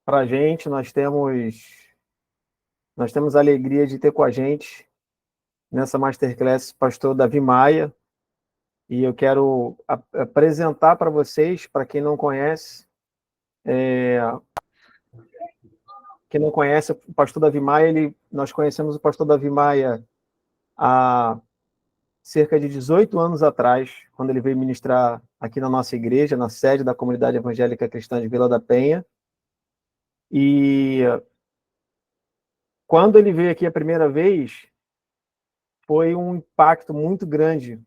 para a gente. Nós temos a alegria de ter com a gente nessa Masterclass o pastor Davi Maia, e eu quero apresentar para vocês, para quem não conhece o pastor Davi Maia, nós conhecemos o pastor Davi Maia há cerca de 18 anos atrás, quando ele veio ministrar aqui na nossa igreja, na sede da Comunidade Evangélica Cristã de Vila da Penha. E quando ele veio aqui a primeira vez, foi um impacto muito grande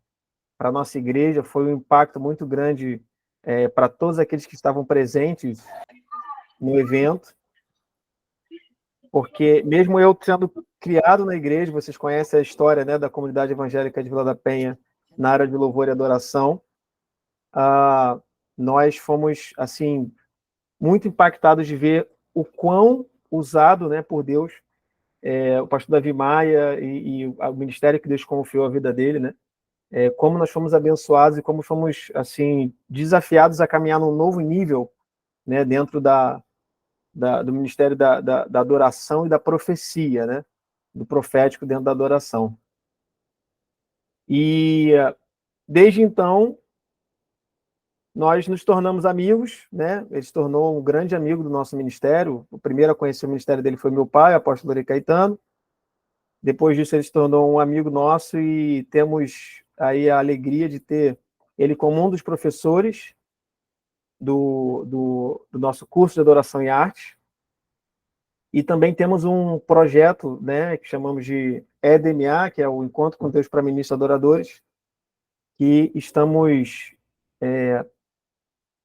para a nossa igreja, foi um impacto muito grande para todos aqueles que estavam presentes no evento, porque mesmo eu sendo criado na igreja, vocês conhecem a história, né, da Comunidade Evangélica de Vila da Penha na área de louvor e adoração, nós fomos, assim, muito impactados de ver o quão usado, né, por Deus, o pastor Davi Maia e o ministério que Deus confiou a vida dele, né, como nós fomos abençoados e como fomos, assim, desafiados a caminhar num novo nível, né, dentro do ministério da adoração e da profecia, né, do profético dentro da adoração. E desde então nós nos tornamos amigos, né? Ele se tornou um grande amigo do nosso ministério. O primeiro a conhecer o ministério dele foi meu pai, o apóstolo Ari Caetano. Depois disso, ele se tornou um amigo nosso e temos aí a alegria de ter ele como um dos professores do nosso curso de Adoração e Arte. E também temos um projeto, né, que chamamos de EDMA, que é o Encontro com Deus para Ministros Adoradores, que estamos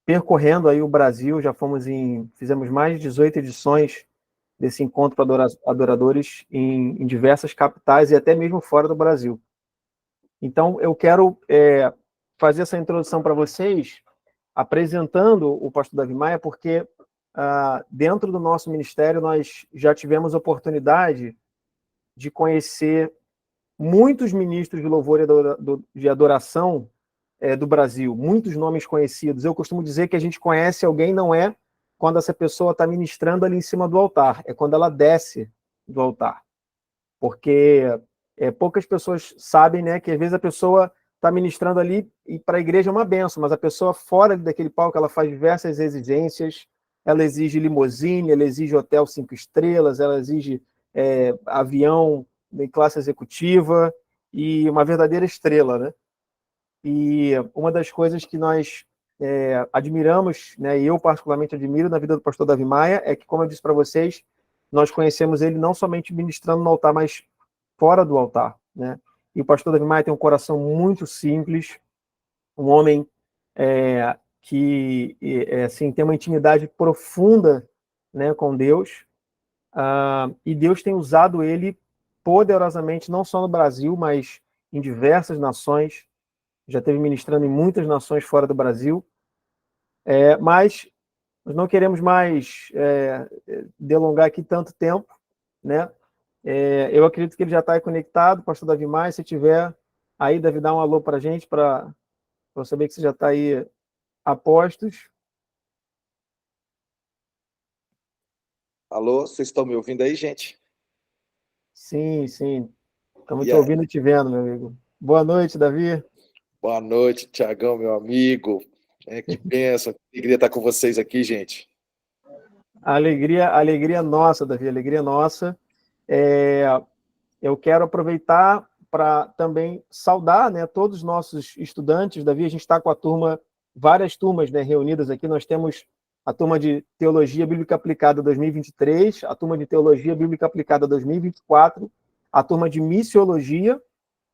percorrendo aí o Brasil, fizemos mais de 18 edições desse encontro para adoradores em diversas capitais e até mesmo fora do Brasil. Então, eu quero fazer essa introdução para vocês, apresentando o pastor Davi Maia, porque dentro do nosso ministério nós já tivemos oportunidade de conhecer muitos ministros de louvor e de adoração do Brasil, muitos nomes conhecidos. Eu costumo dizer que a gente conhece alguém não é quando essa pessoa está ministrando ali em cima do altar, é quando ela desce do altar. Porque poucas pessoas sabem, né, que às vezes a pessoa está ministrando ali e para a igreja é uma benção, mas a pessoa fora daquele palco, ela faz diversas exigências, ela exige limusine, ela exige hotel 5 estrelas, ela exige avião em classe executiva e uma verdadeira estrela, né? E uma das coisas que nós admiramos, né, e eu particularmente admiro na vida do pastor Davi Maia, é que, como eu disse para vocês, nós conhecemos ele não somente ministrando no altar, mas fora do altar, né? E o pastor Davi Maia tem um coração muito simples, um homem que assim, tem uma intimidade profunda, né, com Deus, e Deus tem usado ele poderosamente, não só no Brasil, mas em diversas nações. Já esteve ministrando em muitas nações fora do Brasil, mas nós não queremos mais delongar aqui tanto tempo, né? Eu acredito que ele já está aí conectado, pastor Davi Maia. Se tiver aí, Davi, dá um alô para a gente, para eu saber que você já está aí a postos. Alô, vocês estão me ouvindo aí, gente? Sim, sim. Estamos te Yeah. ouvindo e te vendo, meu amigo. Boa noite, Davi. Boa noite, Tiagão, meu amigo. Que bênção, que alegria estar com vocês aqui, gente. Alegria nossa, Davi, alegria nossa. Eu quero aproveitar para também saudar, né, todos os nossos estudantes. Davi, a gente está com a turma, várias turmas, né, reunidas aqui. Nós temos a turma de Teologia Bíblica Aplicada 2023, a turma de Teologia Bíblica Aplicada 2024, a turma de Missiologia,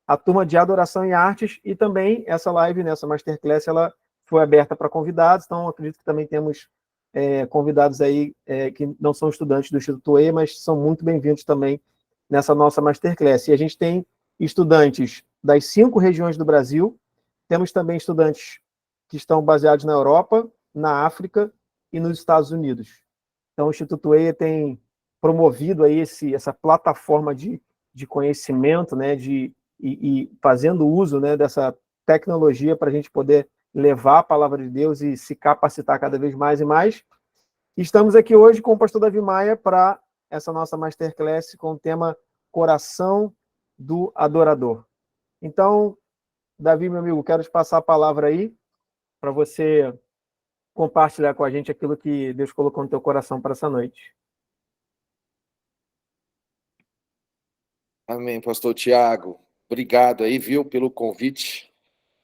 a turma de Adoração e Artes, e também essa live, nessa Masterclass, ela foi aberta para convidados, então acredito que também temos convidados aí que não são estudantes do Instituto E, mas são muito bem-vindos também nessa nossa Masterclass. E a gente tem estudantes das 5 regiões do Brasil, temos também estudantes que estão baseados na Europa, na África e nos Estados Unidos. Então, o Instituto EIA tem promovido aí essa plataforma de conhecimento, né, e fazendo uso, né, dessa tecnologia para a gente poder levar a palavra de Deus e se capacitar cada vez mais e mais. Estamos aqui hoje com o pastor Davi Maia para essa nossa Masterclass com o tema Coração do Adorador. Então, Davi, meu amigo, quero te passar a palavra aí para você compartilhar com a gente aquilo que Deus colocou no teu coração para essa noite. Amém, pastor Tiago. Obrigado aí, viu, pelo convite.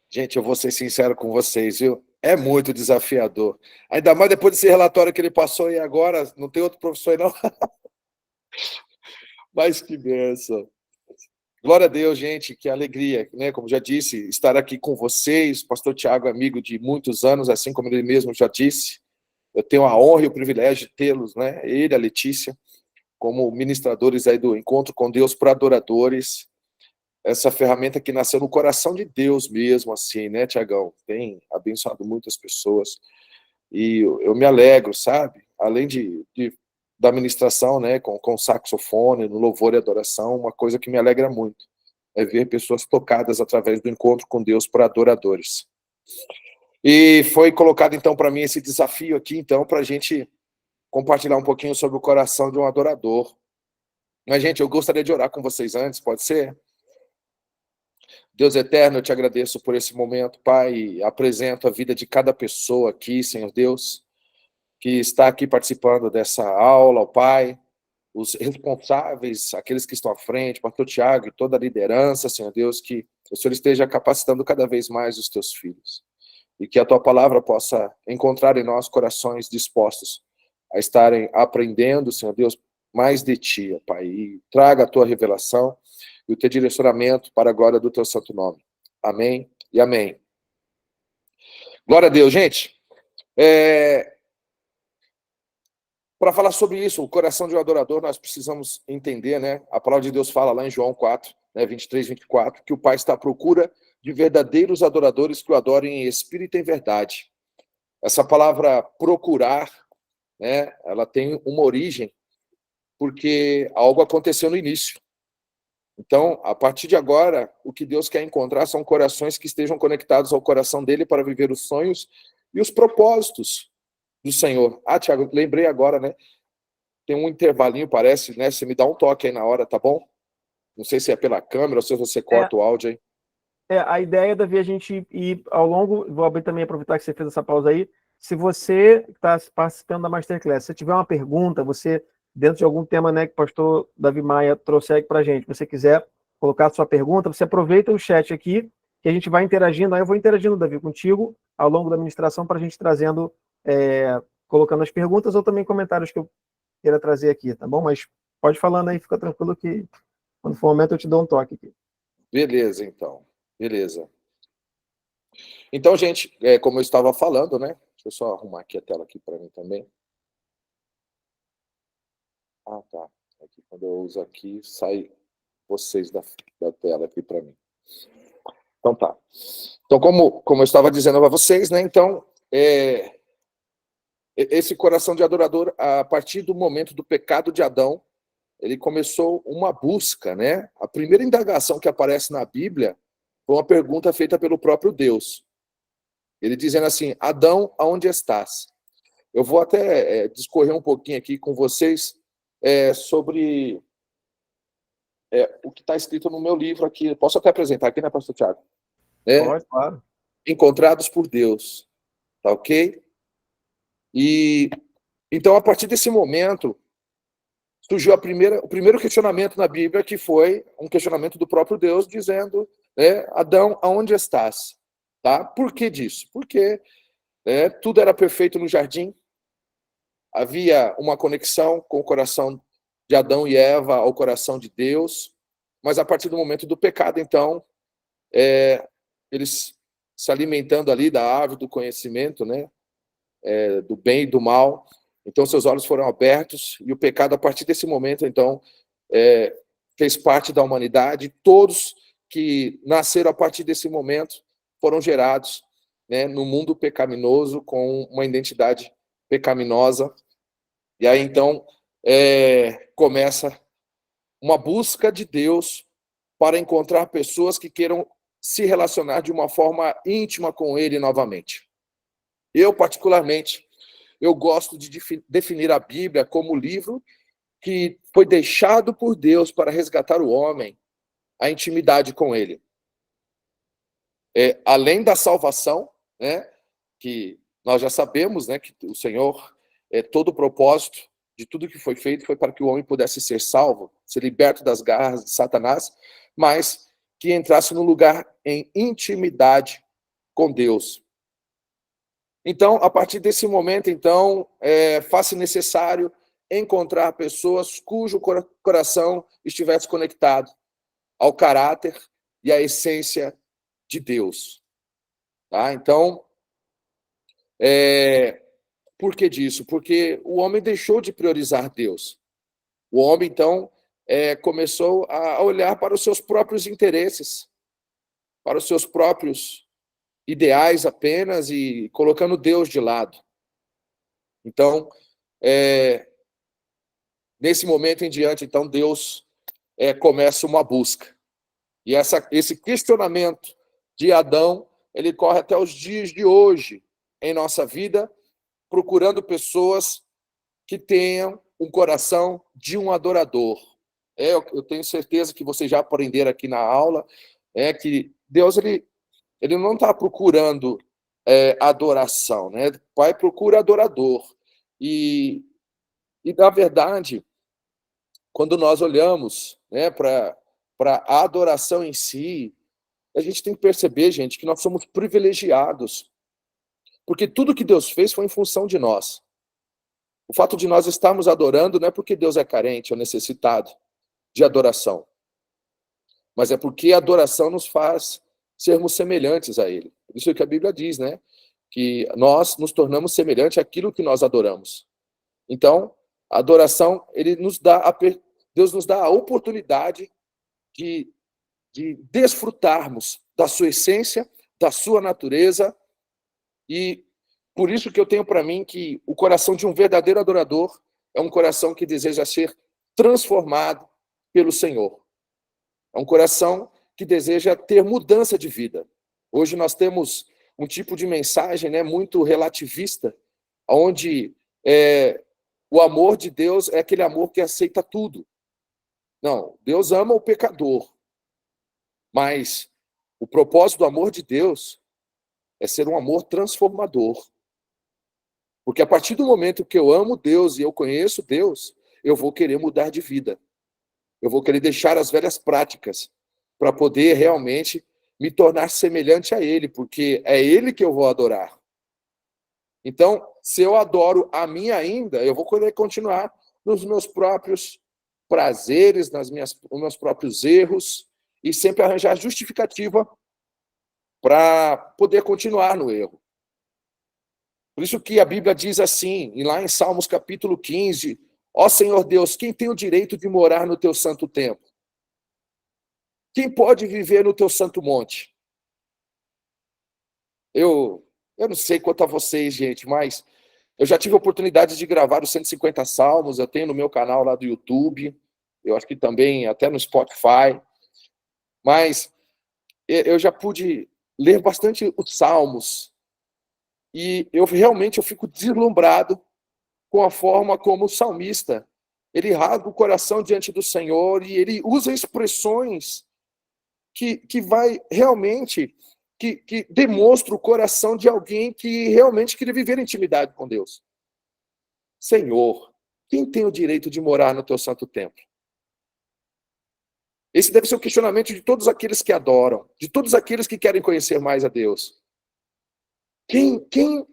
Gente, eu vou ser sincero com vocês, viu? É muito desafiador. Ainda mais depois desse relatório que ele passou e agora, não tem outro professor aí, não? Mas que bênção. Glória a Deus, gente, que alegria, né? Como já disse, estar aqui com vocês. Pastor Tiago é amigo de muitos anos, assim como ele mesmo já disse. Eu tenho a honra e o privilégio de tê-los, né? Ele, a Letícia, como ministradores aí do Encontro com Deus para Adoradores. Essa ferramenta que nasceu no coração de Deus mesmo, assim, né, Tiagão? Tem abençoado muitas pessoas. E eu me alegro, sabe? Além da ministração, né, com saxofone, no louvor e adoração, uma coisa que me alegra muito é ver pessoas tocadas através do encontro com Deus para adoradores. E foi colocado, então, para mim esse desafio aqui, então, para a gente compartilhar um pouquinho sobre o coração de um adorador. Mas, gente, eu gostaria de orar com vocês antes, pode ser? Deus eterno, eu te agradeço por esse momento, Pai, e apresento a vida de cada pessoa aqui, Senhor Deus, que está aqui participando dessa aula, ó Pai, os responsáveis, aqueles que estão à frente, pastor Tiago e toda a liderança, Senhor Deus, que o Senhor esteja capacitando cada vez mais os teus filhos, e que a tua palavra possa encontrar em nós corações dispostos a estarem aprendendo, Senhor Deus, mais de ti, ó Pai, e traga a tua revelação e o teu direcionamento para a glória do teu santo nome. Amém e amém. Glória a Deus, gente. Para falar sobre isso, o coração de um adorador, nós precisamos entender, né? A palavra de Deus fala lá em João 4, né, 23, 24, que o Pai está à procura de verdadeiros adoradores que o adorem em espírito e em verdade. Essa palavra procurar, né, ela tem uma origem porque algo aconteceu no início. Então, a partir de agora, o que Deus quer encontrar são corações que estejam conectados ao coração dele para viver os sonhos e os propósitos do Senhor. Ah, Tiago, lembrei agora, né? Tem um intervalinho, parece, né? Você me dá um toque aí na hora, tá bom? Não sei se é pela câmera ou se você corta o áudio aí. A ideia, Davi, a gente ir ao longo, vou abrir também, aproveitar que você fez essa pausa aí, se você está participando da Masterclass, se tiver uma pergunta, você, dentro de algum tema, né, que o pastor Davi Maia trouxe aqui para a gente, você quiser colocar a sua pergunta, você aproveita o chat aqui, que a gente vai interagindo, aí eu vou interagindo, Davi, contigo, ao longo da administração, para a gente trazendo, colocando as perguntas ou também comentários que eu queira trazer aqui, tá bom? Mas pode falando aí, fica tranquilo que quando for o momento eu te dou um toque aqui. Beleza, então. Beleza. Então, gente, como eu estava falando, né? Deixa eu só arrumar aqui a tela aqui para mim também. Ah, tá. Aqui, quando eu uso aqui, sai vocês da tela aqui para mim. Então, tá. Então, como eu estava dizendo para vocês, né? Então, esse coração de adorador, a partir do momento do pecado de Adão, ele começou uma busca, né? A primeira indagação que aparece na Bíblia foi uma pergunta feita pelo próprio Deus. Ele dizendo assim: Adão, aonde estás? Eu vou até discorrer um pouquinho aqui com vocês sobre o que está escrito no meu livro aqui. Posso até apresentar aqui, né, pastor Tiago? Pode, claro. Encontrados por Deus. Tá ok? E então, a partir desse momento, surgiu o primeiro questionamento na Bíblia, que foi um questionamento do próprio Deus, dizendo, Adão, aonde estás? Tá? Por que disso? Porque tudo era perfeito no jardim, havia uma conexão com o coração de Adão e Eva ao coração de Deus, mas a partir do momento do pecado, então, eles se alimentando ali da árvore do conhecimento, né, do bem e do mal, então seus olhos foram abertos e o pecado, a partir desse momento, então, fez parte da humanidade. Todos que nasceram a partir desse momento foram gerados, né, no mundo pecaminoso, com uma identidade pecaminosa. E aí, então, começa uma busca de Deus para encontrar pessoas que queiram se relacionar de uma forma íntima com Ele novamente. Eu, particularmente, eu gosto de definir a Bíblia como o livro que foi deixado por Deus para resgatar o homem, a intimidade com ele. Além da salvação, né, que nós já sabemos, né, que o Senhor, todo o propósito de tudo que foi feito foi para que o homem pudesse ser salvo, ser liberto das garras de Satanás, mas que entrasse num lugar em intimidade com Deus. Então, a partir desse momento, então, faz-se necessário encontrar pessoas cujo coração estivesse conectado ao caráter e à essência de Deus. Tá? Então, por que disso? Porque o homem deixou de priorizar Deus. O homem, então, começou a olhar para os seus próprios interesses, para os seus próprios ideais apenas e colocando Deus de lado. Então, nesse momento em diante, então, Deus começa uma busca. E esse questionamento de Adão, ele corre até os dias de hoje em nossa vida, procurando pessoas que tenham um coração de um adorador. Eu tenho certeza que vocês já aprenderam aqui na aula, que Deus ele não está procurando adoração, né? O Pai procura adorador. E na verdade, quando nós olhamos, né, para a adoração em si, a gente tem que perceber, gente, que nós somos privilegiados, porque tudo que Deus fez foi em função de nós. O fato de nós estarmos adorando não é porque Deus é carente ou necessitado de adoração, mas é porque a adoração nos faz sermos semelhantes a Ele. Isso é o que a Bíblia diz, né? Que nós nos tornamos semelhantes àquilo que nós adoramos. Então, a adoração, Deus nos dá a oportunidade de desfrutarmos da sua essência, da sua natureza, e por isso que eu tenho para mim que o coração de um verdadeiro adorador é um coração que deseja ser transformado pelo Senhor. É um coração que deseja ter mudança de vida. Hoje nós temos um tipo de mensagem, né, muito relativista, onde o amor de Deus é aquele amor que aceita tudo. Não, Deus ama o pecador, mas o propósito do amor de Deus é ser um amor transformador. Porque a partir do momento que eu amo Deus e eu conheço Deus, eu vou querer mudar de vida. Eu vou querer deixar as velhas práticas para poder realmente me tornar semelhante a Ele, porque é Ele que eu vou adorar. Então, se eu adoro a mim ainda, eu vou querer continuar nos meus próprios prazeres, nos meus próprios erros, e sempre arranjar justificativa para poder continuar no erro. Por isso que a Bíblia diz assim, e lá em Salmos capítulo 15, ó Senhor Deus, quem tem o direito de morar no teu santo templo? Quem pode viver no teu santo monte? Eu não sei quanto a vocês, gente, mas eu já tive a oportunidade de gravar os 150 Salmos, eu tenho no meu canal lá do YouTube, eu acho que também até no Spotify, mas eu já pude ler bastante os Salmos, e eu realmente fico deslumbrado com a forma como o salmista, ele rasga o coração diante do Senhor e ele usa expressões que vai realmente, que demonstra o coração de alguém que realmente queria viver intimidade com Deus. Senhor, quem tem o direito de morar no teu santo templo? Esse deve ser o questionamento de todos aqueles que adoram, de todos aqueles que querem conhecer mais a Deus. Quem tem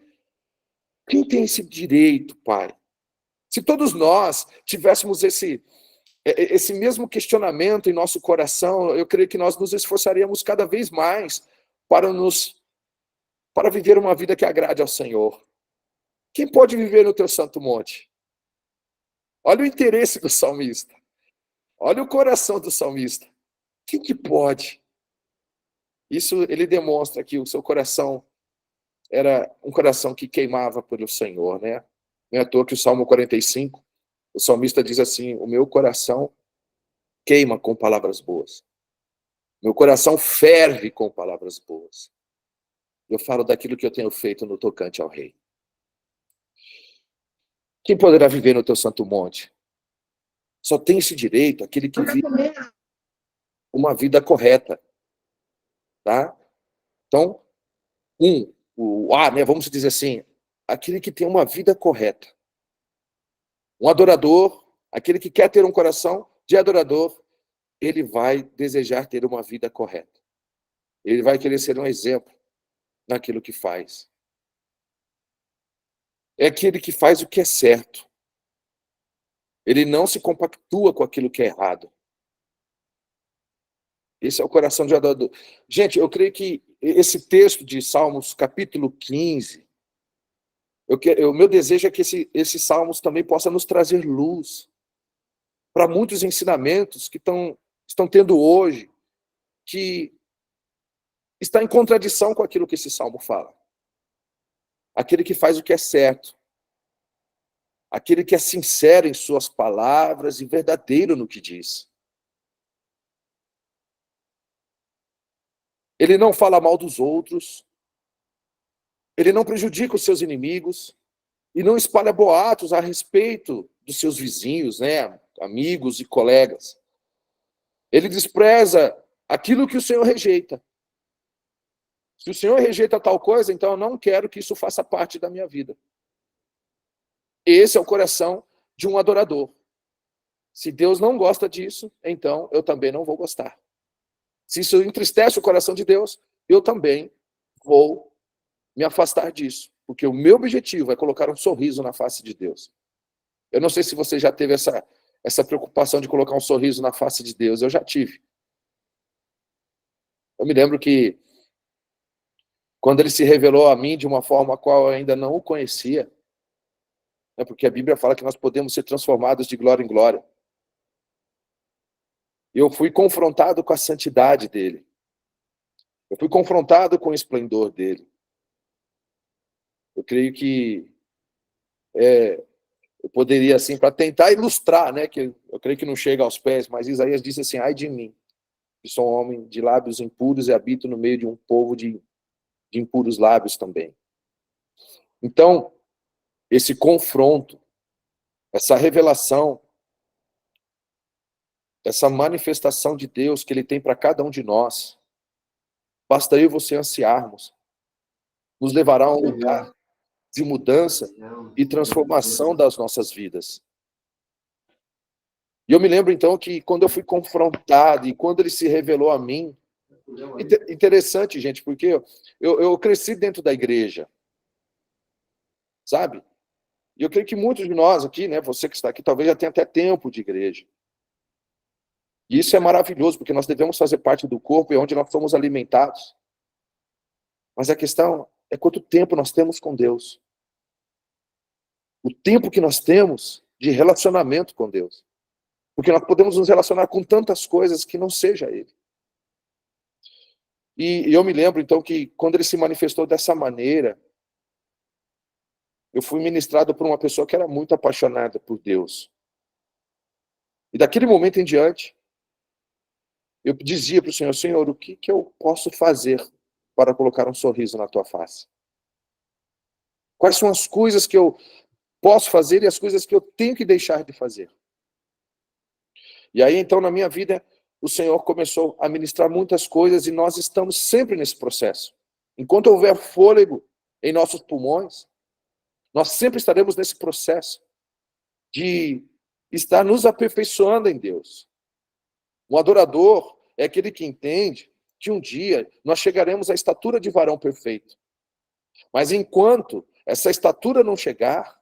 esse direito, Pai? Se todos nós tivéssemos esse mesmo questionamento em nosso coração, eu creio que nós nos esforçaríamos cada vez mais para viver uma vida que agrade ao Senhor. Quem pode viver no teu santo monte? Olha o interesse do salmista. Olha o coração do salmista. Quem que pode? Isso ele demonstra que o seu coração era um coração que queimava pelo Senhor, né? Não é à toa que o Salmo 45, o salmista diz assim, o meu coração queima com palavras boas. Meu coração ferve com palavras boas. Eu falo daquilo que eu tenho feito no tocante ao rei. Quem poderá viver no teu santo monte? Só tem esse direito aquele que vive uma vida correta, tá? Então, né, vamos dizer assim, aquele que tem uma vida correta. Um adorador, aquele que quer ter um coração de adorador, ele vai desejar ter uma vida correta. Ele vai querer ser um exemplo naquilo que faz. É aquele que faz o que é certo. Ele não se compactua com aquilo que é errado. Esse é o coração de adorador. Gente, eu creio que esse texto de Salmos, capítulo 15, o meu desejo é que esses salmos também possam nos trazer luz para muitos ensinamentos que estão tendo hoje, que está em contradição com aquilo que esse salmo fala. Aquele que faz o que é certo, aquele que é sincero em suas palavras e verdadeiro no que diz. Ele não fala mal dos outros, ele não prejudica os seus inimigos e não espalha boatos a respeito dos seus vizinhos, né, amigos e colegas. Ele despreza aquilo que o Senhor rejeita. Se o Senhor rejeita tal coisa, então eu não quero que isso faça parte da minha vida. Esse é o coração de um adorador. Se Deus não gosta disso, então eu também não vou gostar. Se isso entristece o coração de Deus, eu também vou me afastar disso. Porque o meu objetivo é colocar um sorriso na face de Deus. Eu não sei se você já teve essa preocupação de colocar um sorriso na face de Deus. Eu já tive. Eu me lembro que quando ele se revelou a mim de uma forma a qual eu ainda não o conhecia, porque a Bíblia fala que nós podemos ser transformados de glória em glória. Eu fui confrontado com a santidade dele. Eu fui confrontado com o esplendor dele. Eu creio que eu poderia, assim, para tentar ilustrar, né, que eu creio que não chega aos pés, mas Isaías disse assim: ai de mim, que sou um homem de lábios impuros e habito no meio de um povo de impuros lábios também. Então, esse confronto, essa revelação, essa manifestação de Deus que ele tem para cada um de nós, basta eu e você ansiarmos, nos levará a um lugar de mudança e transformação das nossas vidas. E eu me lembro, então, que quando eu fui confrontado e quando ele se revelou a mim, interessante, gente, porque eu cresci dentro da igreja, sabe? E eu creio que muitos de nós aqui, né, você que está aqui, talvez já tenha até tempo de igreja. E isso é maravilhoso, porque nós devemos fazer parte do corpo e é onde nós somos alimentados. Mas a questão é quanto tempo nós temos com Deus. O tempo que nós temos de relacionamento com Deus. Porque nós podemos nos relacionar com tantas coisas que não seja Ele. E eu me lembro, então, que quando Ele se manifestou dessa maneira, eu fui ministrado por uma pessoa que era muito apaixonada por Deus. E daquele momento em diante, eu dizia para o Senhor: Senhor, o que eu posso fazer para colocar um sorriso na tua face? Quais são as coisas que eu posso fazer e as coisas que eu tenho que deixar de fazer? E aí, então, na minha vida, o Senhor começou a ministrar muitas coisas e nós estamos sempre nesse processo. Enquanto houver fôlego em nossos pulmões, nós sempre estaremos nesse processo de estar nos aperfeiçoando em Deus. Um adorador é aquele que entende que um dia nós chegaremos à estatura de varão perfeito. Mas enquanto essa estatura não chegar,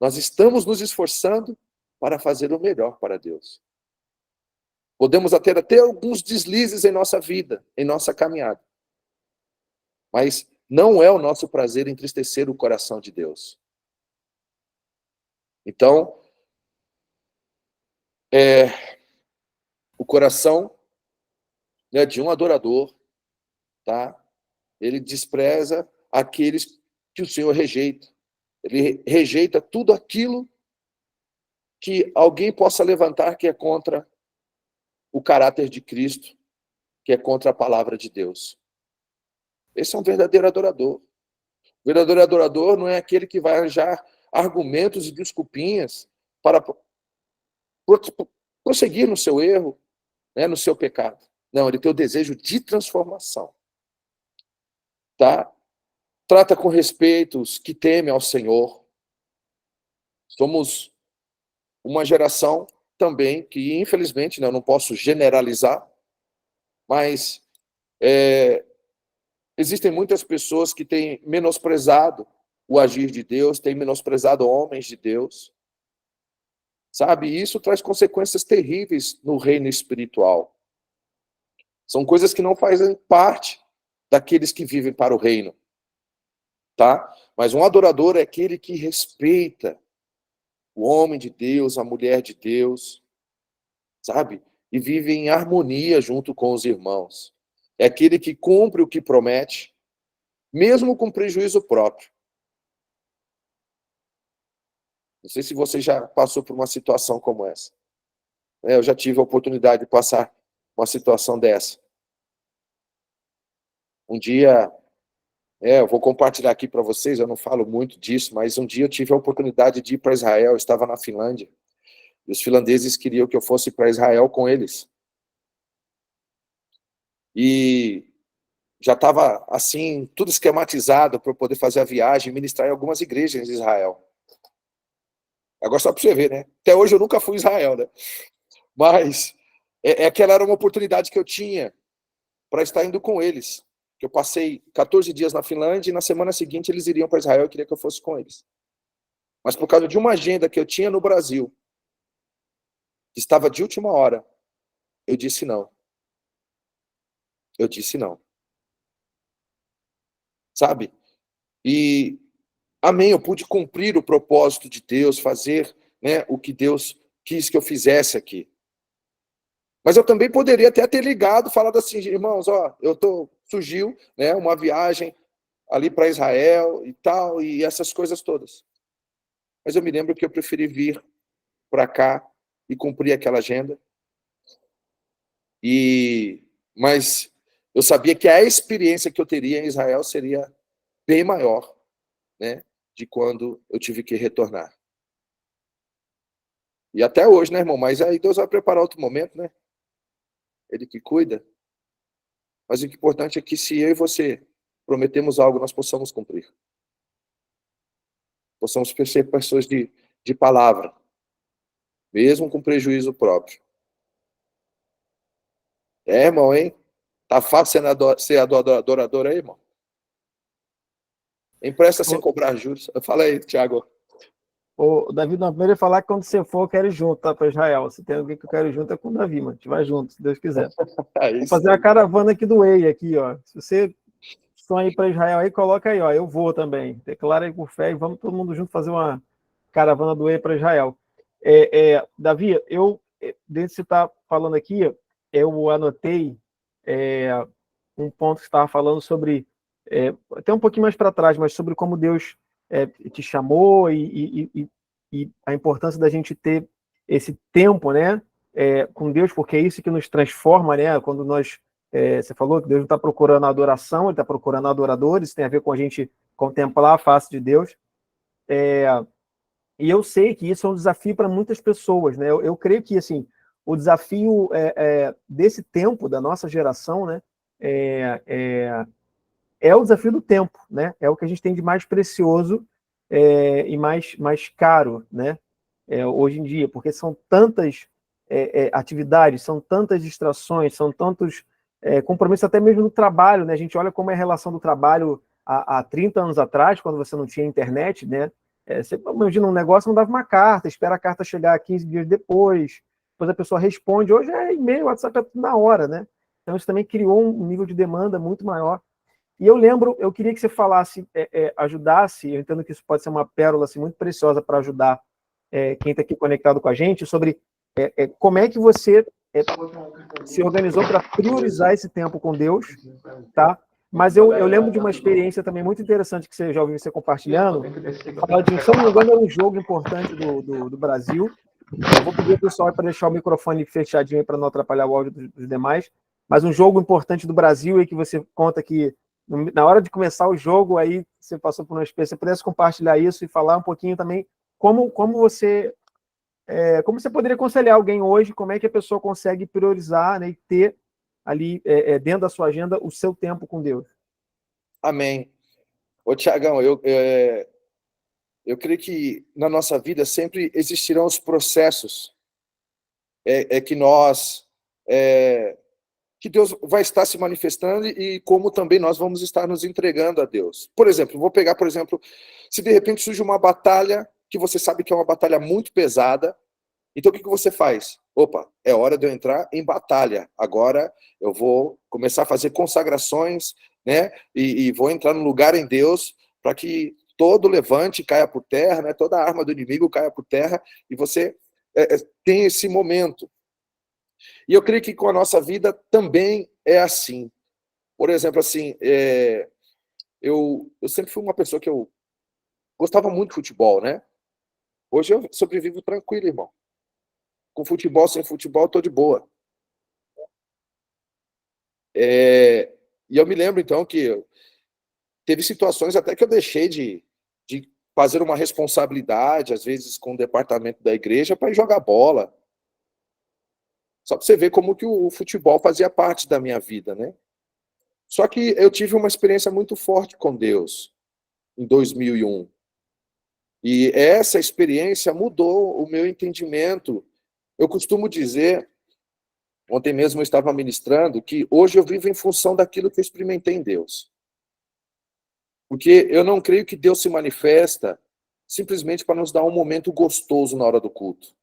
nós estamos nos esforçando para fazer o melhor para Deus. Podemos ter até alguns deslizes em nossa vida, em nossa caminhada. Mas não é o nosso prazer entristecer o coração de Deus. Então, o coração, né, de um adorador, tá? Ele despreza aqueles que o Senhor rejeita. Ele rejeita tudo aquilo que alguém possa levantar que é contra o caráter de Cristo, que é contra a palavra de Deus. Esse é um verdadeiro adorador. O verdadeiro adorador não é aquele que vai arranjar argumentos e desculpinhas para prosseguir no seu erro, né, no seu pecado. Não, ele tem o desejo de transformação. Tá? Trata com respeito os que temem ao Senhor. Somos uma geração também que, infelizmente, né, eu não posso generalizar, mas existem muitas pessoas que têm menosprezado o agir de Deus, têm menosprezado homens de Deus, sabe? E isso traz consequências terríveis no reino espiritual. São coisas que não fazem parte daqueles que vivem para o reino, tá? Mas um adorador é aquele que respeita o homem de Deus, a mulher de Deus, sabe? E vive em harmonia junto com os irmãos. É aquele que cumpre o que promete, mesmo com prejuízo próprio. Não sei se você já passou por uma situação como essa. Eu já tive a oportunidade de passar uma situação dessa. Um dia, eu vou compartilhar aqui para vocês, eu não falo muito disso, mas um dia eu tive a oportunidade de ir para Israel, eu estava na Finlândia, e os finlandeses queriam que eu fosse para Israel com eles. E já estava, assim, tudo esquematizado para eu poder fazer a viagem e ministrar em algumas igrejas em Israel. Agora só para você ver, né? Até hoje eu nunca fui em Israel, né? Mas aquela era uma oportunidade que eu tinha para estar indo com eles. Eu passei 14 dias na Finlândia e na semana seguinte eles iriam para Israel e eu queria que eu fosse com eles. Mas por causa de uma agenda que eu tinha no Brasil, que estava de última hora, eu disse não. Eu disse não. Sabe? E, amém, eu pude cumprir o propósito de Deus, fazer, né, o que Deus quis que eu fizesse aqui. Mas eu também poderia até ter ligado, falado assim, irmãos, ó, surgiu, né, uma viagem ali para Israel e tal, e essas coisas todas. Mas eu me lembro que eu preferi vir para cá e cumprir aquela agenda. Mas eu sabia que a experiência que eu teria em Israel seria bem maior, né, de quando eu tive que retornar. E até hoje, né, irmão? Mas aí Deus vai preparar outro momento, né? Ele que cuida. Mas o importante é que se eu e você prometemos algo, nós possamos cumprir. Possamos ser pessoas de palavra, mesmo com prejuízo próprio. Irmão, hein? Tá fácil ser adorador aí, irmão? Empresta sem cobrar juros. Fala aí, Thiago. Ô, Davi, não, primeiro eu ia falar que quando você for, eu quero ir junto, tá, para Israel. Se tem alguém que eu quero ir junto, é com o Davi, mano. A gente vai junto, se Deus quiser. Vou fazer a caravana aqui do Way, aqui, ó. Se você sonha ir para Israel aí, coloca aí, ó. Eu vou também. Declara aí por fé e vamos todo mundo junto fazer uma caravana do Way para Israel. Davi, desde que você está falando aqui, eu anotei um ponto que você estava falando sobre, até um pouquinho mais para trás, mas sobre como Deus te chamou e a importância da gente ter esse tempo, né, com Deus, porque é isso que nos transforma, né, quando nós, você falou que Deus não está procurando adoração, Ele está procurando adoradores, tem a ver com a gente contemplar a face de Deus, e eu sei que isso é um desafio para muitas pessoas, né, eu creio que, assim, o desafio desse tempo, da nossa geração, né, é o desafio do tempo, né? É o que a gente tem de mais precioso e mais caro, né? Hoje em dia, porque são tantas atividades, são tantas distrações, são tantos compromissos, até mesmo no trabalho, né? A gente olha como é a relação do trabalho há 30 anos atrás, quando você não tinha internet, né? Você imagina um negócio, não dava uma carta, espera a carta chegar 15 dias depois a pessoa responde. Hoje é e-mail, WhatsApp, é tudo na hora, né? Então isso também criou um nível de demanda muito maior. E eu queria que você falasse, ajudasse, eu entendo que isso pode ser uma pérola assim, muito preciosa para ajudar quem está aqui conectado com a gente, sobre como é que você se organizou para priorizar esse tempo com Deus, tá? Mas eu lembro de uma experiência também muito interessante que você já ouviu você compartilhando, falar de, se eu não me engano, era um jogo importante do Brasil. Eu vou pedir ao pessoal para deixar o microfone fechadinho para não atrapalhar o áudio dos demais, mas um jogo importante do Brasil e que você conta que na hora de começar o jogo, aí você passou por uma experiência, você pudesse compartilhar isso e falar um pouquinho também como você poderia aconselhar alguém hoje, como é que a pessoa consegue priorizar, né, e ter ali dentro da sua agenda o seu tempo com Deus. Amém. Ô, Tiagão, eu creio que na nossa vida sempre existirão os processos que nós... que Deus vai estar se manifestando e como também nós vamos estar nos entregando a Deus. Por exemplo, vou pegar, por exemplo, se de repente surge uma batalha que você sabe que é uma batalha muito pesada, então o que você faz? Opa, é hora de eu entrar em batalha. Agora eu vou começar a fazer consagrações, né? E vou entrar no lugar em Deus para que todo levante caia por terra, né? Toda arma do inimigo caia por terra e você tem esse momento. E eu creio que com a nossa vida também é assim. Por exemplo, assim, eu sempre fui uma pessoa que eu gostava muito de futebol, né? Hoje eu sobrevivo tranquilo, irmão. Com futebol, sem futebol, eu tô de boa. E eu me lembro, então, que teve situações até que eu deixei de fazer uma responsabilidade, às vezes com o departamento da igreja, para ir jogar bola. Só para você ver como que o futebol fazia parte da minha vida, né? Só que eu tive uma experiência muito forte com Deus em 2001. E essa experiência mudou o meu entendimento. Eu costumo dizer, ontem mesmo eu estava ministrando, que hoje eu vivo em função daquilo que eu experimentei em Deus. Porque eu não creio que Deus se manifesta simplesmente para nos dar um momento gostoso na hora do culto.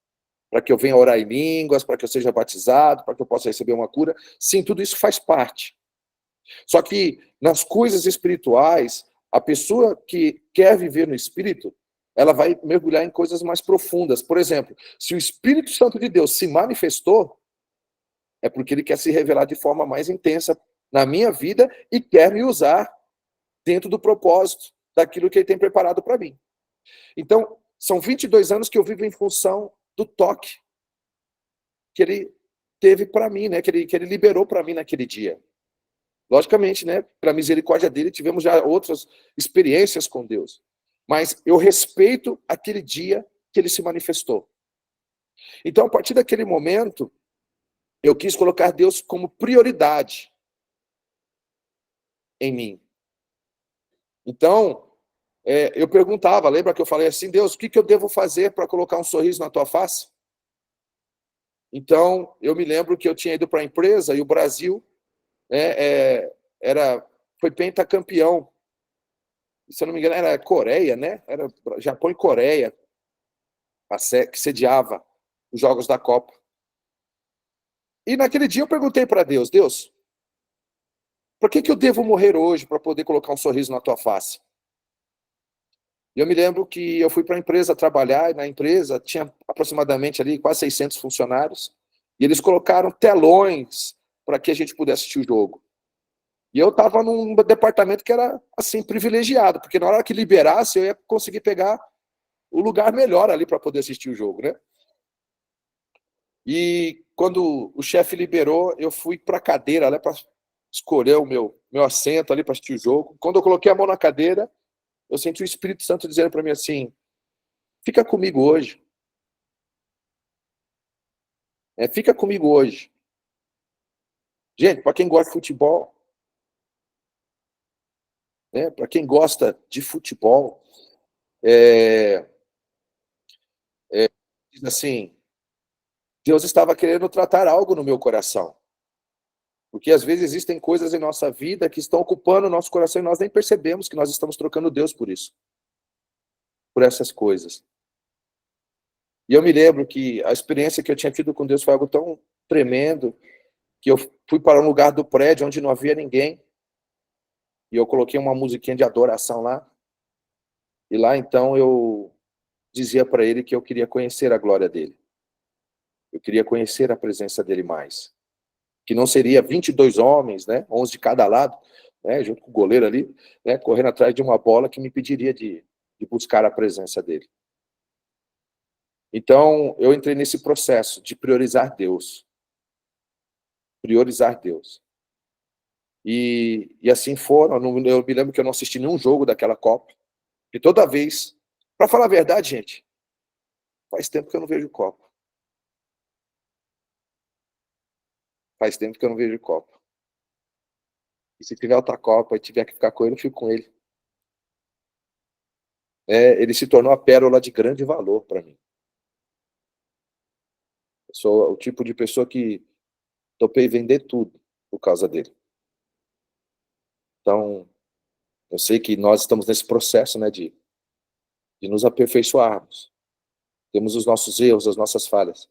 Para que eu venha orar em línguas, para que eu seja batizado, para que eu possa receber uma cura. Sim, tudo isso faz parte. Só que nas coisas espirituais, a pessoa que quer viver no Espírito, ela vai mergulhar em coisas mais profundas. Por exemplo, se o Espírito Santo de Deus se manifestou, é porque ele quer se revelar de forma mais intensa na minha vida e quer me usar dentro do propósito daquilo que ele tem preparado para mim. Então, são 22 anos que eu vivo em função do toque que ele teve para mim, né? Que ele liberou para mim naquele dia. Logicamente, né? Pela misericórdia dele, tivemos já outras experiências com Deus. Mas eu respeito aquele dia que ele se manifestou. Então, a partir daquele momento, eu quis colocar Deus como prioridade em mim. Então, eu perguntava, lembra que eu falei assim, Deus, o que eu devo fazer para colocar um sorriso na tua face? Então, eu me lembro que eu tinha ido para a empresa e o Brasil foi pentacampeão. Se eu não me engano, era Coreia, né? Era Japão e Coreia, que sediava os Jogos da Copa. E naquele dia eu perguntei para Deus, Deus, por que eu devo morrer hoje para poder colocar um sorriso na tua face? E eu me lembro que eu fui para a empresa trabalhar, e na empresa tinha aproximadamente ali quase 600 funcionários, e eles colocaram telões para que a gente pudesse assistir o jogo. E eu estava num departamento que era, assim, privilegiado, porque na hora que liberasse, eu ia conseguir pegar o lugar melhor ali para poder assistir o jogo, né? E quando o chefe liberou, eu fui para a cadeira, né, para escolher o meu assento ali para assistir o jogo. Quando eu coloquei a mão na cadeira, eu senti o Espírito Santo dizendo para mim assim, fica comigo hoje. Fica comigo hoje. Gente, para quem gosta de futebol, né, para quem gosta de futebol, diz assim, Deus estava querendo tratar algo no meu coração. Porque às vezes existem coisas em nossa vida que estão ocupando o nosso coração e nós nem percebemos que nós estamos trocando Deus por isso. Por essas coisas. E eu me lembro que a experiência que eu tinha tido com Deus foi algo tão tremendo que eu fui para um lugar do prédio onde não havia ninguém e eu coloquei uma musiquinha de adoração lá. E lá então eu dizia para ele que eu queria conhecer a glória dele. Eu queria conhecer a presença dele mais. Que não seria 22 homens, né, 11 de cada lado, né, junto com o goleiro ali, né, correndo atrás de uma bola que me pediria de buscar a presença dele. Então, eu entrei nesse processo de priorizar Deus. Priorizar Deus. E assim foram. Eu me lembro que eu não assisti nenhum jogo daquela Copa. E toda vez, para falar a verdade, gente, faz tempo que eu não vejo Copa. Faz tempo que eu não vejo Copa. E se tiver outra Copa e tiver que ficar com ele, eu fico com ele. Ele se tornou a pérola de grande valor para mim. Eu sou o tipo de pessoa que topei vender tudo por causa dele. Então, eu sei que nós estamos nesse processo, né, de nos aperfeiçoarmos. Temos os nossos erros, as nossas falhas.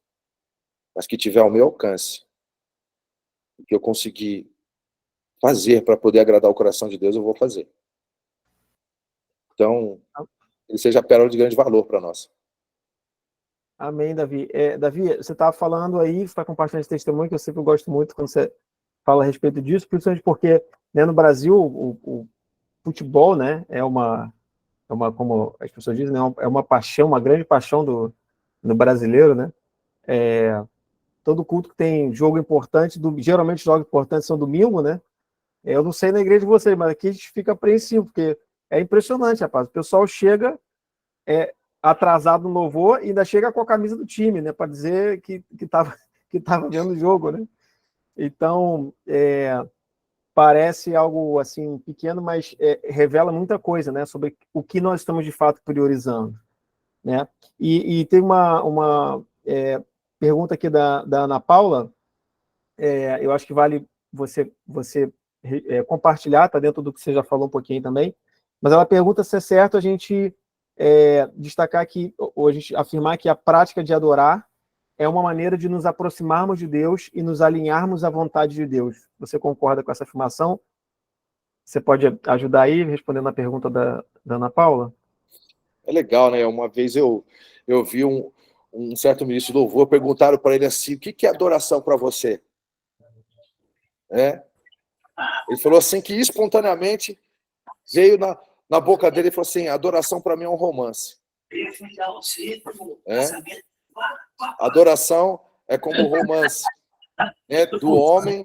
Mas que tiver ao meu alcance, o que eu conseguir fazer para poder agradar o coração de Deus, eu vou fazer. Então, ele seja a pérola de grande valor para nós. Amém, Davi. Davi, você estava falando aí, você está compartilhando esse testemunho, que eu sempre gosto muito quando você fala a respeito disso, principalmente porque, né, no Brasil, o futebol, né, como as pessoas dizem, né, é uma paixão, uma grande paixão do brasileiro, né? Todo culto que tem jogo importante, geralmente jogos importantes são domingo, né? Eu não sei na igreja de vocês, mas aqui a gente fica apreensivo, porque é impressionante, rapaz. O pessoal chega atrasado no louvor e ainda chega com a camisa do time, né? Para dizer que tava vendo o jogo, né? Então, parece algo assim pequeno, mas revela muita coisa, né? Sobre o que nós estamos de fato priorizando, né? E tem uma pergunta aqui da Ana Paula. Eu acho que vale você compartilhar, tá dentro do que você já falou um pouquinho também, mas ela pergunta se é certo a gente destacar que, ou a gente afirmar que a prática de adorar é uma maneira de nos aproximarmos de Deus e nos alinharmos à vontade de Deus. Você concorda com essa afirmação? Você pode ajudar aí, respondendo a pergunta da Ana Paula? É legal, né? Uma vez eu vi um certo ministro do louvor, perguntaram para ele assim, o que é adoração para você? Ele falou assim que espontaneamente veio na boca dele e falou assim, adoração para mim é um romance. Adoração é como o romance, né, do homem,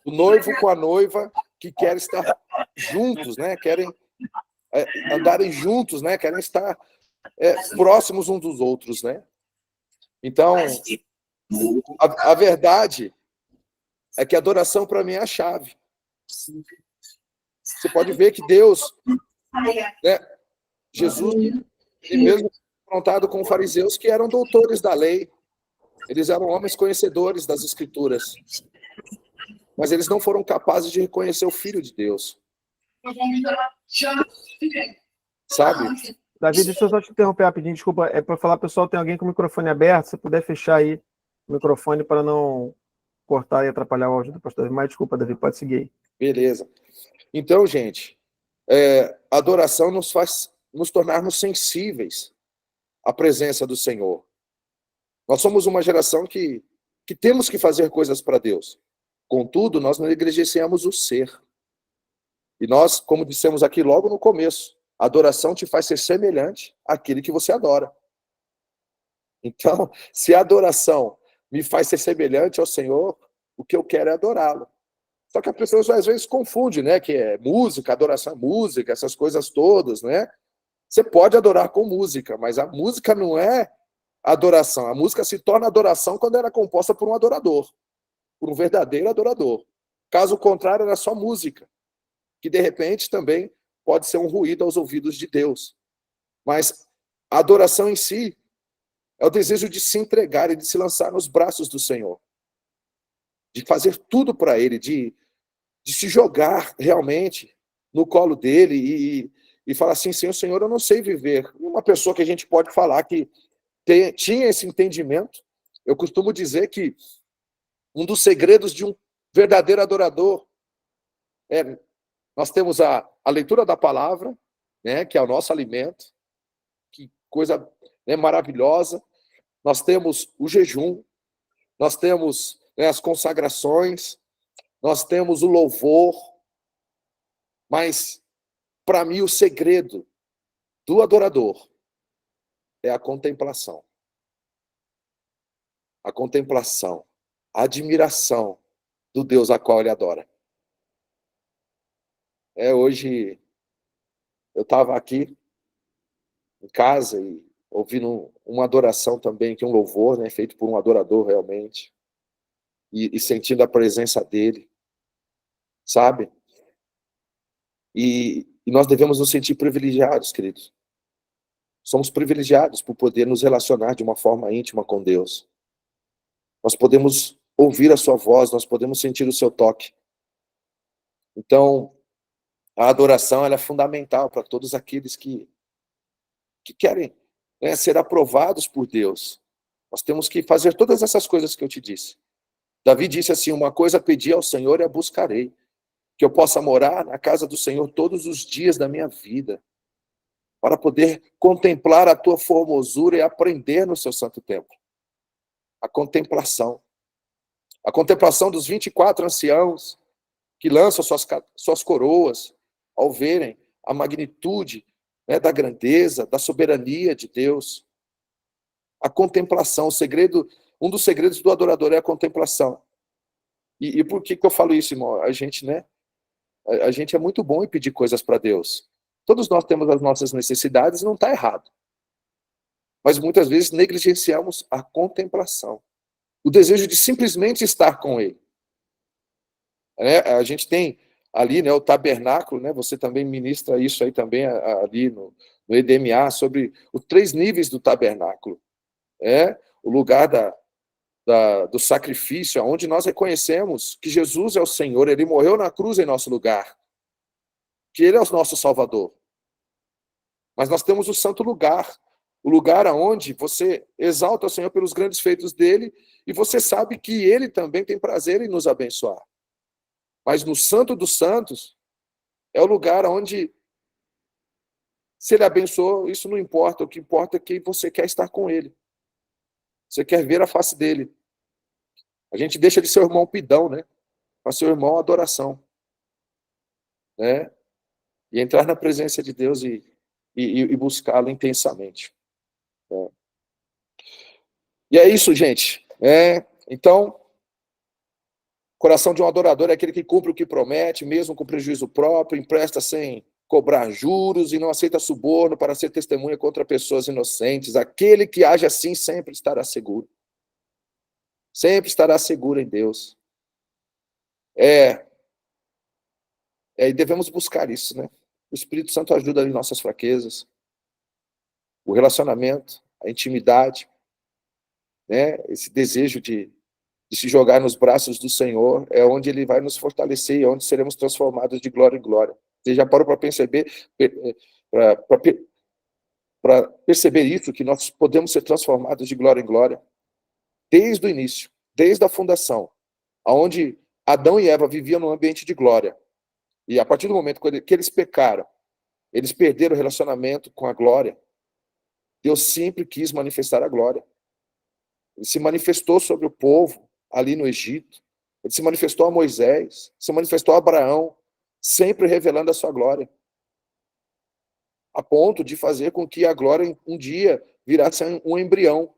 do noivo com a noiva, que querem estar juntos, né? Querem andarem juntos, né? Querem estar próximos uns dos outros, né? Então, a verdade é que a adoração para mim é a chave. Você pode ver que Deus, né, Jesus, ele mesmo confrontado com fariseus que eram doutores da lei, eles eram homens conhecedores das escrituras, mas eles não foram capazes de reconhecer o Filho de Deus. Sabe? Davi, deixa eu só te interromper rapidinho, desculpa, para falar, pessoal, tem alguém com o microfone aberto, se puder fechar aí o microfone para não cortar e atrapalhar o áudio do pastor Davi. Mas desculpa, Davi, pode seguir aí. Beleza. Então, gente, a adoração nos faz nos tornarmos sensíveis à presença do Senhor. Nós somos uma geração que temos que fazer coisas para Deus. Contudo, nós não negligenciamos o ser. E nós, como dissemos aqui logo no começo, a adoração te faz ser semelhante àquele que você adora. Então, se a adoração me faz ser semelhante ao Senhor, o que eu quero é adorá-lo. Só que as pessoas às vezes confundem, né? Que é música, adoração é música, essas coisas todas, né? Você pode adorar com música, mas a música não é adoração. A música se torna adoração quando ela é composta por um adorador, por um verdadeiro adorador. Caso contrário, ela é só música, que de repente também pode ser um ruído aos ouvidos de Deus. Mas a adoração em si é o desejo de se entregar e de se lançar nos braços do Senhor, de fazer tudo para Ele, de se jogar realmente no colo dele e falar assim, Senhor, eu não sei viver. Uma pessoa que a gente pode falar que tinha esse entendimento, eu costumo dizer que um dos segredos de um verdadeiro adorador nós temos a leitura da palavra, né, que é o nosso alimento, que coisa, né, maravilhosa. Nós temos o jejum, nós temos, né, as consagrações, nós temos o louvor, mas, para mim, o segredo do adorador é a contemplação. A contemplação, a admiração do Deus a qual ele adora. Hoje eu estava aqui em casa e ouvindo uma adoração também, que é um louvor, né, feito por um adorador realmente, e sentindo a presença dele, sabe? E nós devemos nos sentir privilegiados, queridos. Somos privilegiados por poder nos relacionar de uma forma íntima com Deus. Nós podemos ouvir a sua voz, nós podemos sentir o seu toque. Então, a adoração ela é fundamental para todos aqueles que querem, né, ser aprovados por Deus. Nós temos que fazer todas essas coisas que eu te disse. Davi disse assim, uma coisa pedi ao Senhor e a buscarei, que eu possa morar na casa do Senhor todos os dias da minha vida, para poder contemplar a tua formosura e aprender no seu santo templo. A contemplação. A contemplação dos 24 anciãos que lançam suas coroas ao verem a magnitude, né, da grandeza, da soberania de Deus. A contemplação, um dos segredos do adorador é a contemplação. E por que eu falo isso, irmão? A gente, né? A gente é muito bom em pedir coisas para Deus. Todos nós temos as nossas necessidades, não está errado. Mas muitas vezes negligenciamos a contemplação. O desejo de simplesmente estar com Ele. A gente tem ali, né, o tabernáculo, né, você também ministra isso aí também ali no EDMA, sobre os 3 níveis do tabernáculo. O lugar do sacrifício, onde nós reconhecemos que Jesus é o Senhor, Ele morreu na cruz em nosso lugar, que Ele é o nosso Salvador. Mas nós temos o santo lugar, o lugar onde você exalta o Senhor pelos grandes feitos dEle, e você sabe que Ele também tem prazer em nos abençoar. Mas no Santo dos Santos, é o lugar onde, se Ele abençoou, isso não importa. O que importa é que você quer estar com Ele. Você quer ver a face dEle. A gente deixa de ser o irmão pidão, né? Para ser o irmão adoração. Né? E entrar na presença de Deus e buscá-lo intensamente. Né? E é isso, gente. Então, coração de um adorador é aquele que cumpre o que promete, mesmo com prejuízo próprio, empresta sem cobrar juros e não aceita suborno para ser testemunha contra pessoas inocentes. Aquele que age assim sempre estará seguro. Sempre estará seguro em Deus. E devemos buscar isso, né? O Espírito Santo ajuda em nossas fraquezas. O relacionamento, a intimidade, né? Esse desejo de se jogar nos braços do Senhor é onde Ele vai nos fortalecer e onde seremos transformados de glória em glória. Você já parou para perceber, para perceber isso, que nós podemos ser transformados de glória em glória? Desde o início, desde a fundação, onde Adão e Eva viviam num ambiente de glória. E a partir do momento que eles pecaram, eles perderam o relacionamento com a glória. Deus sempre quis manifestar a glória. Ele se manifestou sobre o povo ali no Egito. Ele se manifestou a Moisés, se manifestou a Abraão, sempre revelando a sua glória. A ponto de fazer com que a glória um dia virasse um embrião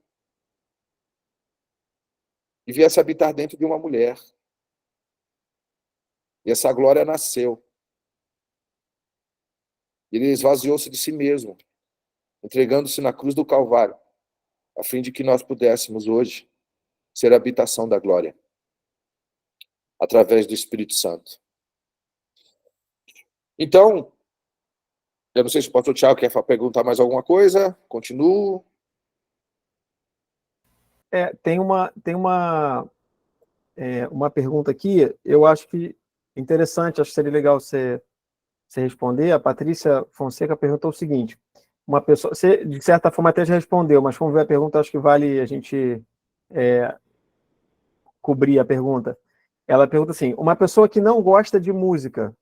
e viesse habitar dentro de uma mulher. E essa glória nasceu. Ele esvaziou-se de si mesmo, entregando-se na cruz do Calvário, a fim de que nós pudéssemos hoje ser a habitação da glória, através do Espírito Santo. Então, eu não sei se o pastor Thiago quer perguntar mais alguma coisa. Continuo. Tem uma pergunta aqui, eu acho que interessante, acho que seria legal você responder. A Patrícia Fonseca perguntou o seguinte: uma pessoa, você de certa forma até já respondeu, mas vamos ver a pergunta, acho que vale a gente cobrir a pergunta. Ela pergunta assim: uma pessoa que não gosta de música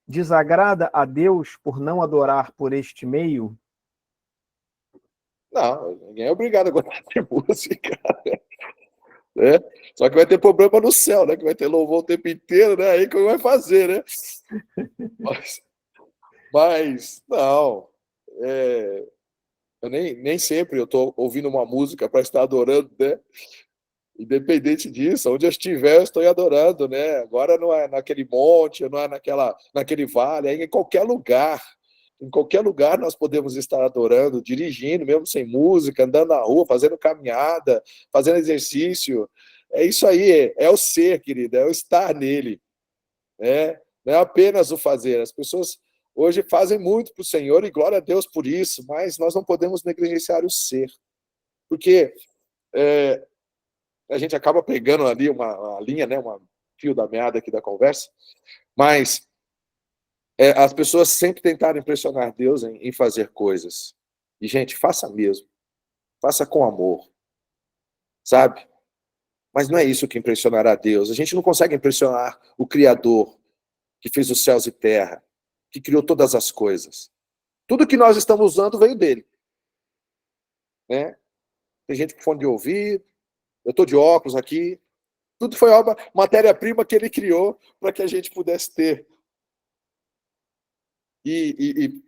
desagrada a Deus por não adorar por este meio? Não, ninguém é obrigado a gostar de música. Né? Só que vai ter problema no céu, né? Que vai ter louvor o tempo inteiro, né? Aí que vai fazer, né? Mas não. Eu nem sempre eu estou ouvindo uma música para estar adorando, né? Independente disso, onde eu estiver, eu estou adorando, né? Agora não é naquele monte, não é naquele vale, é em qualquer lugar. Em qualquer lugar nós podemos estar adorando, dirigindo, mesmo sem música, andando na rua, fazendo caminhada, fazendo exercício. É isso aí, é o ser, querido, é o estar nele, né? Não é apenas o fazer. As pessoas hoje fazem muito para o Senhor e glória a Deus por isso, mas nós não podemos negligenciar o ser, porque a gente acaba pegando ali uma linha, né, um fio da meada aqui da conversa, mas as pessoas sempre tentaram impressionar Deus em fazer coisas. E, gente, faça mesmo. Faça com amor. Sabe? Mas não é isso que impressionará Deus. A gente não consegue impressionar o Criador, que fez os céus e terra, que criou todas as coisas. Tudo que nós estamos usando veio dele. Né? Tem gente com fone de ouvido, eu estou de óculos aqui. Tudo foi obra, matéria-prima que ele criou para que a gente pudesse ter. E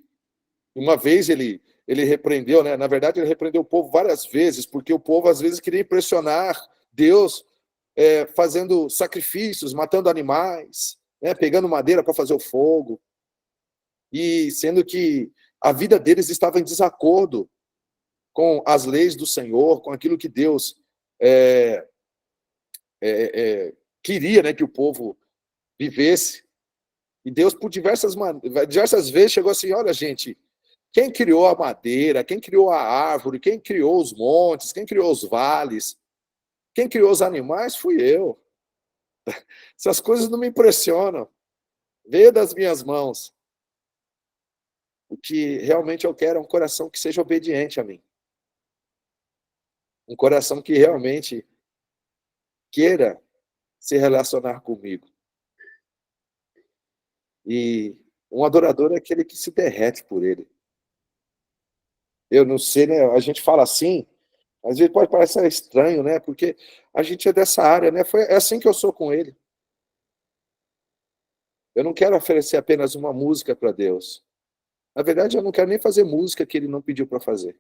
uma vez ele repreendeu, né? Na verdade, ele repreendeu o povo várias vezes, porque o povo às vezes queria impressionar Deus fazendo sacrifícios, matando animais, né? Pegando madeira para fazer o fogo, e sendo que a vida deles estava em desacordo com as leis do Senhor, com aquilo que Deus queria, né, que o povo vivesse. E Deus, por diversas vezes, chegou assim: olha, gente, quem criou a madeira, quem criou a árvore, quem criou os montes, quem criou os vales, quem criou os animais, fui eu. Essas coisas não me impressionam. Veio das minhas mãos. O que realmente eu quero é um coração que seja obediente a mim. Um coração que realmente queira se relacionar comigo. E um adorador é aquele que se derrete por ele. Eu não sei, né? A gente fala assim, às vezes pode parecer estranho, né? Porque a gente é dessa área, né? É assim que eu sou com ele. Eu não quero oferecer apenas uma música para Deus. Na verdade, eu não quero nem fazer música que ele não pediu para fazer.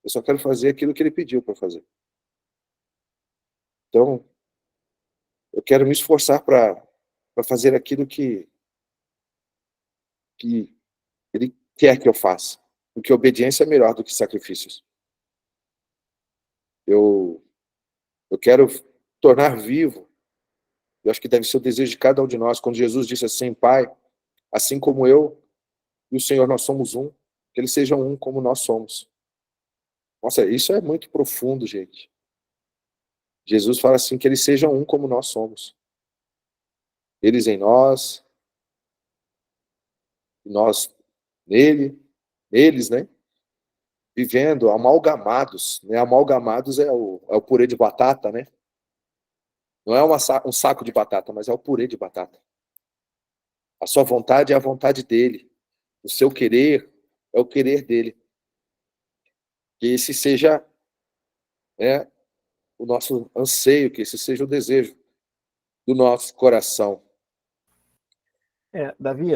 Eu só quero fazer aquilo que ele pediu para fazer. Então, eu quero me esforçar para fazer aquilo que ele quer que eu faça. Porque obediência é melhor do que sacrifícios. Eu quero tornar vivo. Eu acho que deve ser o desejo de cada um de nós. Quando Jesus disse assim: Pai, assim como eu e o Senhor, nós somos um, que eles sejam um como nós somos. Nossa, isso é muito profundo, gente. Jesus fala assim, que eles sejam um como nós somos. Eles em nós, nós neles, né? Vivendo amalgamados, né? Amalgamados é o purê de batata, né? Não é um saco de batata, mas é o purê de batata. A sua vontade é a vontade dele. O seu querer é o querer dele. Que esse seja, né, o nosso anseio, que esse seja o desejo do nosso coração. Davi,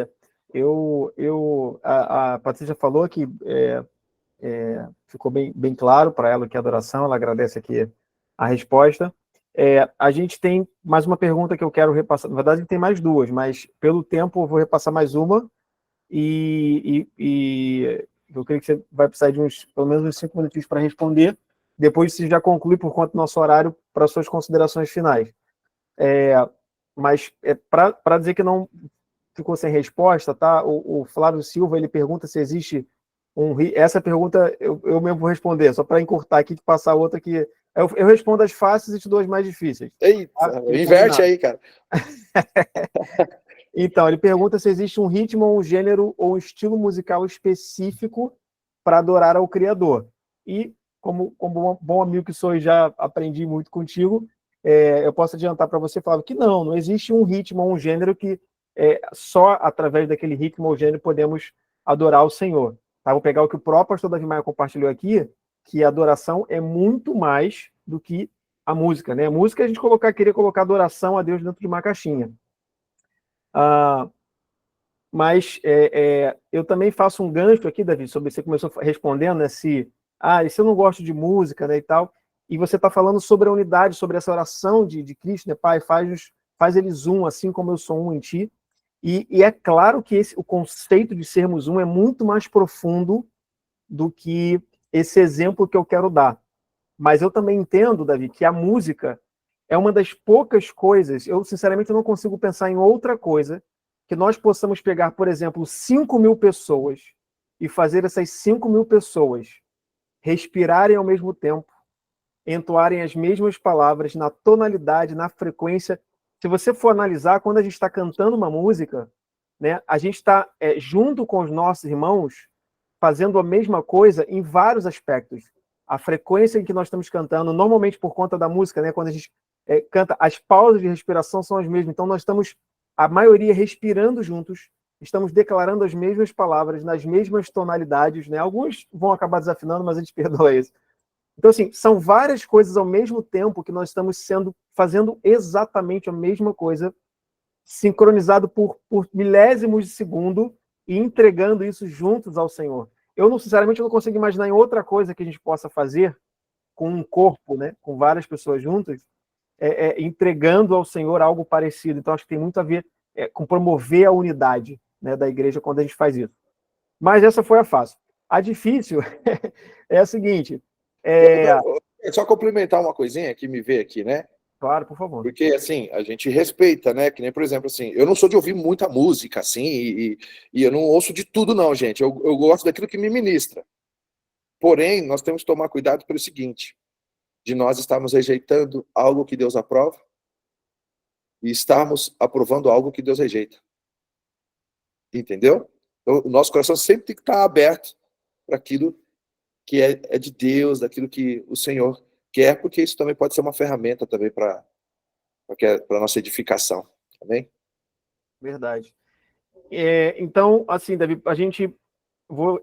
a Patrícia falou que ficou bem claro para ela o que é adoração, ela agradece aqui a resposta. A gente tem mais uma pergunta que eu quero repassar, na verdade tem mais duas, mas pelo tempo eu vou repassar mais uma, e eu creio que você vai precisar de pelo menos uns 5 minutinhos para responder, depois você já conclui por conta do nosso horário para suas considerações finais. Mas para dizer que não ficou sem resposta, tá? O Flávio Silva, ele pergunta se existe essa pergunta eu mesmo vou responder, só para encurtar aqui e passar outra que eu respondo as fáceis e te dou as mais difíceis. Eita, tá? inverte aí, cara. Então, ele pergunta se existe um ritmo, um gênero ou um estilo musical específico para adorar ao Criador. E, como bom amigo que sou e já aprendi muito contigo, eu posso adiantar para você, Flávio, que não existe um ritmo ou um gênero que só através daquele ritmo ou gênero podemos adorar o Senhor. Tá? Vou pegar o que o próprio pastor Davi Maia compartilhou aqui, que a adoração é muito mais do que a música. Né? A música a gente queria colocar adoração a Deus dentro de uma caixinha. Mas eu também faço um gancho aqui, Davi, sobre você começou respondendo, né, se eu não gosto de música, né, e tal. e você está falando sobre a unidade, sobre essa oração de Cristo, né? Pai, faz eles um, assim como eu sou um em ti. E é claro que o conceito de sermos um é muito mais profundo do que esse exemplo que eu quero dar. Mas eu também entendo, Davi, que a música é uma das poucas coisas, eu sinceramente não consigo pensar em outra coisa, que nós possamos pegar, por exemplo, 5.000 pessoas e fazer essas 5.000 pessoas respirarem ao mesmo tempo, entoarem as mesmas palavras, na tonalidade, na frequência. Se você for analisar, quando a gente está cantando uma música, né, a gente está junto com os nossos irmãos, fazendo a mesma coisa em vários aspectos. A frequência em que nós estamos cantando, normalmente por conta da música, né, quando a gente canta, as pausas de respiração são as mesmas. Então nós estamos, a maioria, respirando juntos, estamos declarando as mesmas palavras, nas mesmas tonalidades, né? Alguns vão acabar desafinando, mas a gente perdoa isso. Então, assim, são várias coisas ao mesmo tempo que nós estamos fazendo exatamente a mesma coisa, sincronizado por milésimos de segundo e entregando isso juntos ao Senhor. Eu, não, sinceramente, não consigo imaginar em outra coisa que a gente possa fazer com um corpo, né, com várias pessoas juntas, entregando ao Senhor algo parecido. Então, acho que tem muito a ver com promover a unidade, né, da igreja quando a gente faz isso. Mas essa foi a fácil. A difícil é a seguinte... Só complementar uma coisinha que me veio aqui, né? Claro, por favor. Porque, assim, a gente respeita, né? Que nem, por exemplo, assim, eu não sou de ouvir muita música, assim, e eu não ouço de tudo, não, gente. Eu gosto daquilo que me ministra. Porém, nós temos que tomar cuidado pelo seguinte, de nós estarmos rejeitando algo que Deus aprova e estarmos aprovando algo que Deus rejeita. Entendeu? Então, o nosso coração sempre tem que estar aberto para aquilo que é de Deus, daquilo que o Senhor quer, porque isso também pode ser uma ferramenta também para a nossa edificação. Amém? Verdade. Então, assim, Davi,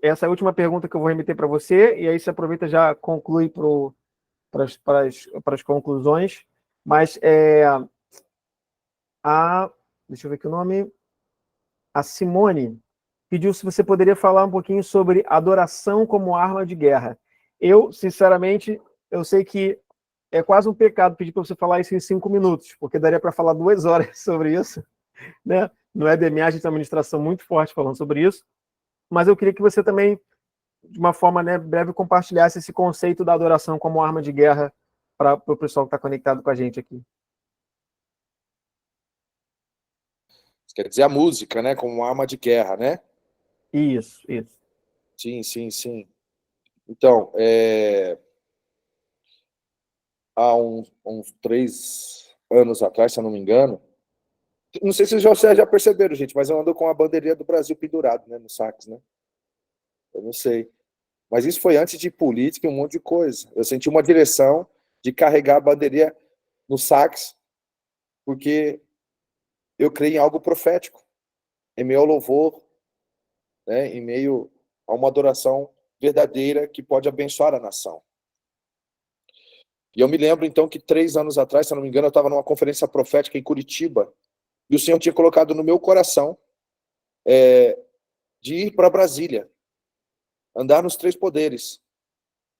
essa é a última pergunta que eu vou remeter para você, e aí você aproveita e já conclui para as conclusões. Mas deixa eu ver aqui o nome. A Simone pediu se você poderia falar um pouquinho sobre adoração como arma de guerra. Eu, sinceramente, eu sei que é quase um pecado pedir para você falar isso em 5 minutos, porque daria para falar 2 horas sobre isso, né? No EBMA a gente tem uma ministração muito forte falando sobre isso, mas eu queria que você também, de uma forma, né, breve, compartilhasse esse conceito da adoração como arma de guerra para o pessoal que está conectado com a gente aqui. Quer dizer, a música, né? Como uma arma de guerra, né? Isso. Sim. Então, há uns 3 anos atrás, se eu não me engano, não sei se vocês já perceberam, gente, mas eu ando com a bandeirinha do Brasil pendurado, né, no sax, né? Eu não sei. Mas isso foi antes de política e um monte de coisa. Eu senti uma direção de carregar a bandeirinha no sax, porque eu creio em algo profético, em meio ao louvor, né, em meio a uma adoração verdadeira que pode abençoar a nação. E eu me lembro, então, que 3 anos atrás, se eu não me engano, eu estava numa conferência profética em Curitiba, e o Senhor tinha colocado no meu coração de ir para Brasília, andar nos 3 poderes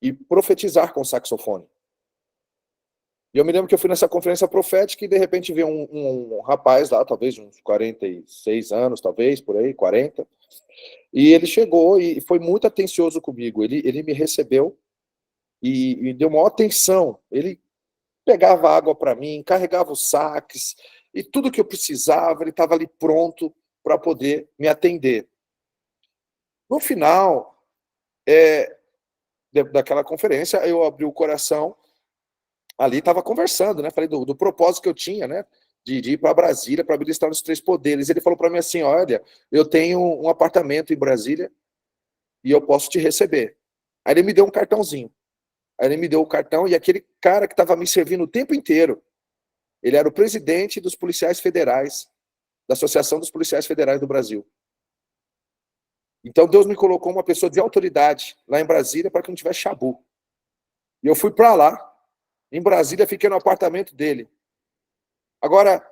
e profetizar com saxofone. E eu me lembro que eu fui nessa conferência profética e, de repente, veio um rapaz lá, talvez de uns 46 anos, talvez, por aí, 40, e ele chegou e foi muito atencioso comigo. Ele me recebeu e me deu maior atenção. Ele pegava água para mim, carregava os saques, e tudo que eu precisava, ele estava ali pronto para poder me atender. No final daquela conferência, eu abri o coração, ali estava conversando, né? Falei do propósito que eu tinha, né? De ir para Brasília para ministrar nos 3 poderes. Ele falou para mim assim: olha, eu tenho um apartamento em Brasília e eu posso te receber. Aí ele me deu um cartãozinho. Aí ele me deu o cartão e aquele cara que estava me servindo o tempo inteiro, ele era o presidente dos policiais federais, da Associação dos Policiais Federais do Brasil. Então Deus me colocou uma pessoa de autoridade lá em Brasília para que não tivesse chabu. E eu fui para lá, em Brasília, fiquei no apartamento dele. Agora,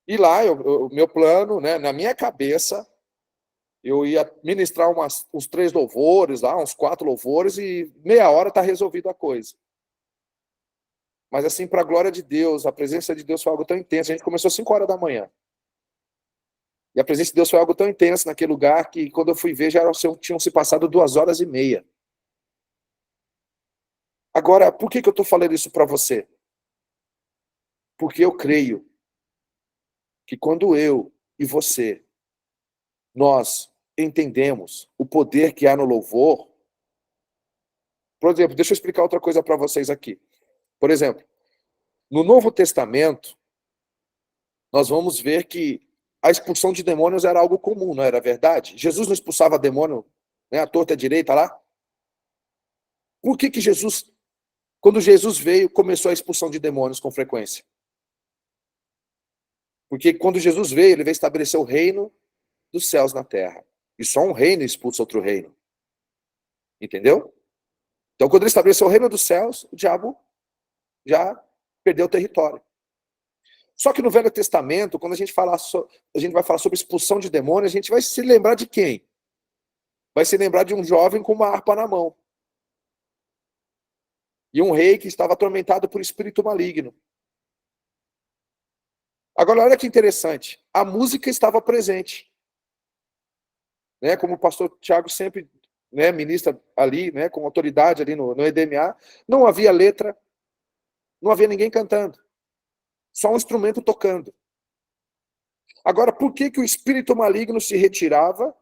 e lá, o meu plano, né, na minha cabeça, eu ia ministrar uns 3 louvores lá, uns 4 louvores, e meia hora está resolvido a coisa. Mas assim, para a glória de Deus, a presença de Deus foi algo tão intenso. A gente começou às 5 horas da manhã. E a presença de Deus foi algo tão intenso naquele lugar que quando eu fui ver, tinham se passado 2 horas e meia. Agora, por que eu estou falando isso para você? Porque eu creio que quando eu e você, nós entendemos o poder que há no louvor. Por exemplo, deixa eu explicar outra coisa para vocês aqui. Por exemplo, no Novo Testamento, nós vamos ver que a expulsão de demônios era algo comum, não era verdade? Jesus não expulsava demônio, né, à torta e à direita lá? Por que Jesus, quando Jesus veio, começou a expulsão de demônios com frequência? Porque quando Jesus veio, ele veio estabelecer o reino dos céus na terra. E só um reino expulsa outro reino. Entendeu? Então, quando ele estabeleceu o reino dos céus, o diabo já perdeu o território. Só que no Velho Testamento, quando a gente vai falar sobre expulsão de demônios, a gente vai se lembrar de quem? Vai se lembrar de um jovem com uma harpa na mão. E um rei que estava atormentado por espírito maligno. Agora, olha que interessante. A música estava presente. Né? Como o pastor Tiago sempre, né, ministra ali, né, com autoridade ali no EDMA, não havia letra, não havia ninguém cantando. Só um instrumento tocando. Agora, por que o espírito maligno se retirou,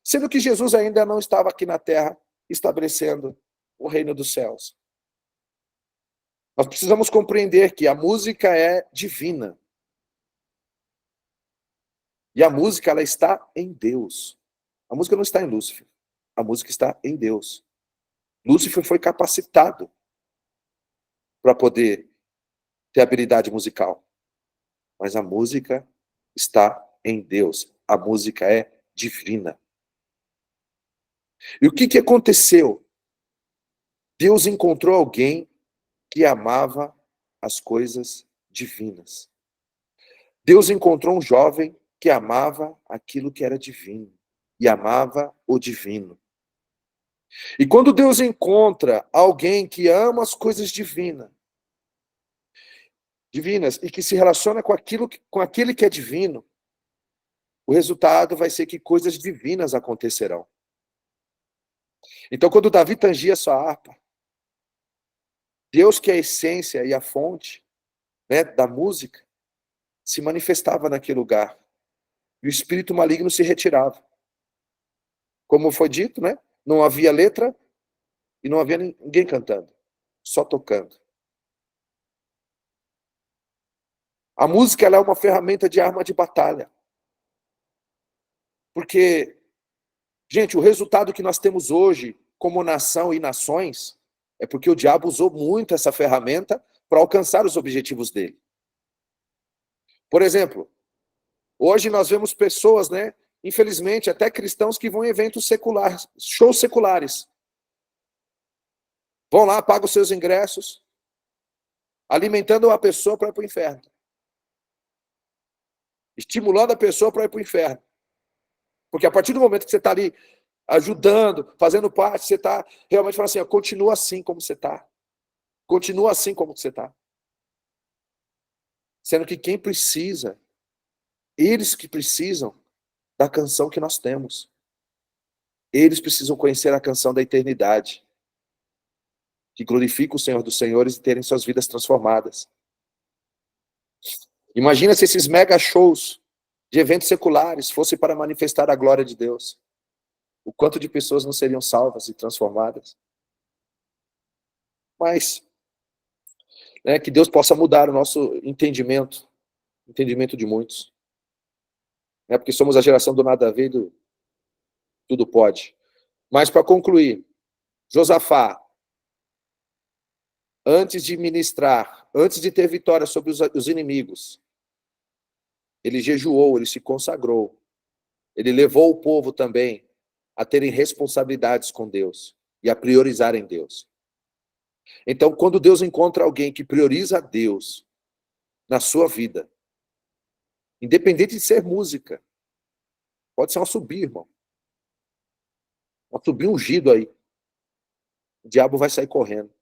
sendo que Jesus ainda não estava aqui na terra estabelecendo o reino dos céus? Nós precisamos compreender que a música é divina. E a música, ela está em Deus. A música não está em Lúcifer. A música está em Deus. Lúcifer foi capacitado para poder ter habilidade musical. Mas a música está em Deus. A música é divina. E o que aconteceu? Deus encontrou alguém que amava as coisas divinas. Deus encontrou um jovem que amava aquilo que era divino e amava o divino. E quando Deus encontra alguém que ama as coisas divinas e que se relaciona com aquele que é divino, o resultado vai ser que coisas divinas acontecerão. Então, quando Davi tangia sua harpa, Deus, que é a essência e a fonte, né, da música, se manifestava naquele lugar. E o espírito maligno se retirava. Como foi dito, né? Não havia letra e não havia ninguém cantando, só tocando. A música, ela é uma ferramenta de arma de batalha. Porque, gente, o resultado que nós temos hoje, como nação e nações, é porque o diabo usou muito essa ferramenta para alcançar os objetivos dele. Por exemplo, hoje nós vemos pessoas, né, infelizmente, até cristãos que vão em eventos seculares, shows seculares. Vão lá, pagam os seus ingressos, alimentando a pessoa para ir para o inferno. Estimulando a pessoa para ir para o inferno. Porque a partir do momento que você está ali ajudando, fazendo parte, você está realmente falando assim, ó, continua assim como você está. Continua assim como você está. Sendo que quem precisa, eles que precisam da canção que nós temos. Eles precisam conhecer a canção da eternidade, que glorifica o Senhor dos Senhores e terem suas vidas transformadas. Imagina se esses mega shows de eventos seculares fossem para manifestar a glória de Deus. O quanto de pessoas não seriam salvas e transformadas. Mas, né, que Deus possa mudar o nosso entendimento de muitos. Né, porque somos a geração do nada a ver e do tudo pode. Mas, para concluir, Josafá, antes de ministrar, antes de ter vitória sobre os inimigos, ele jejuou, ele se consagrou. Ele levou o povo também a terem responsabilidades com Deus e a priorizarem Deus. Então, quando Deus encontra alguém que prioriza a Deus na sua vida, independente de ser música, pode ser um assobio, irmão. Um assobio ungido aí. O diabo vai sair correndo.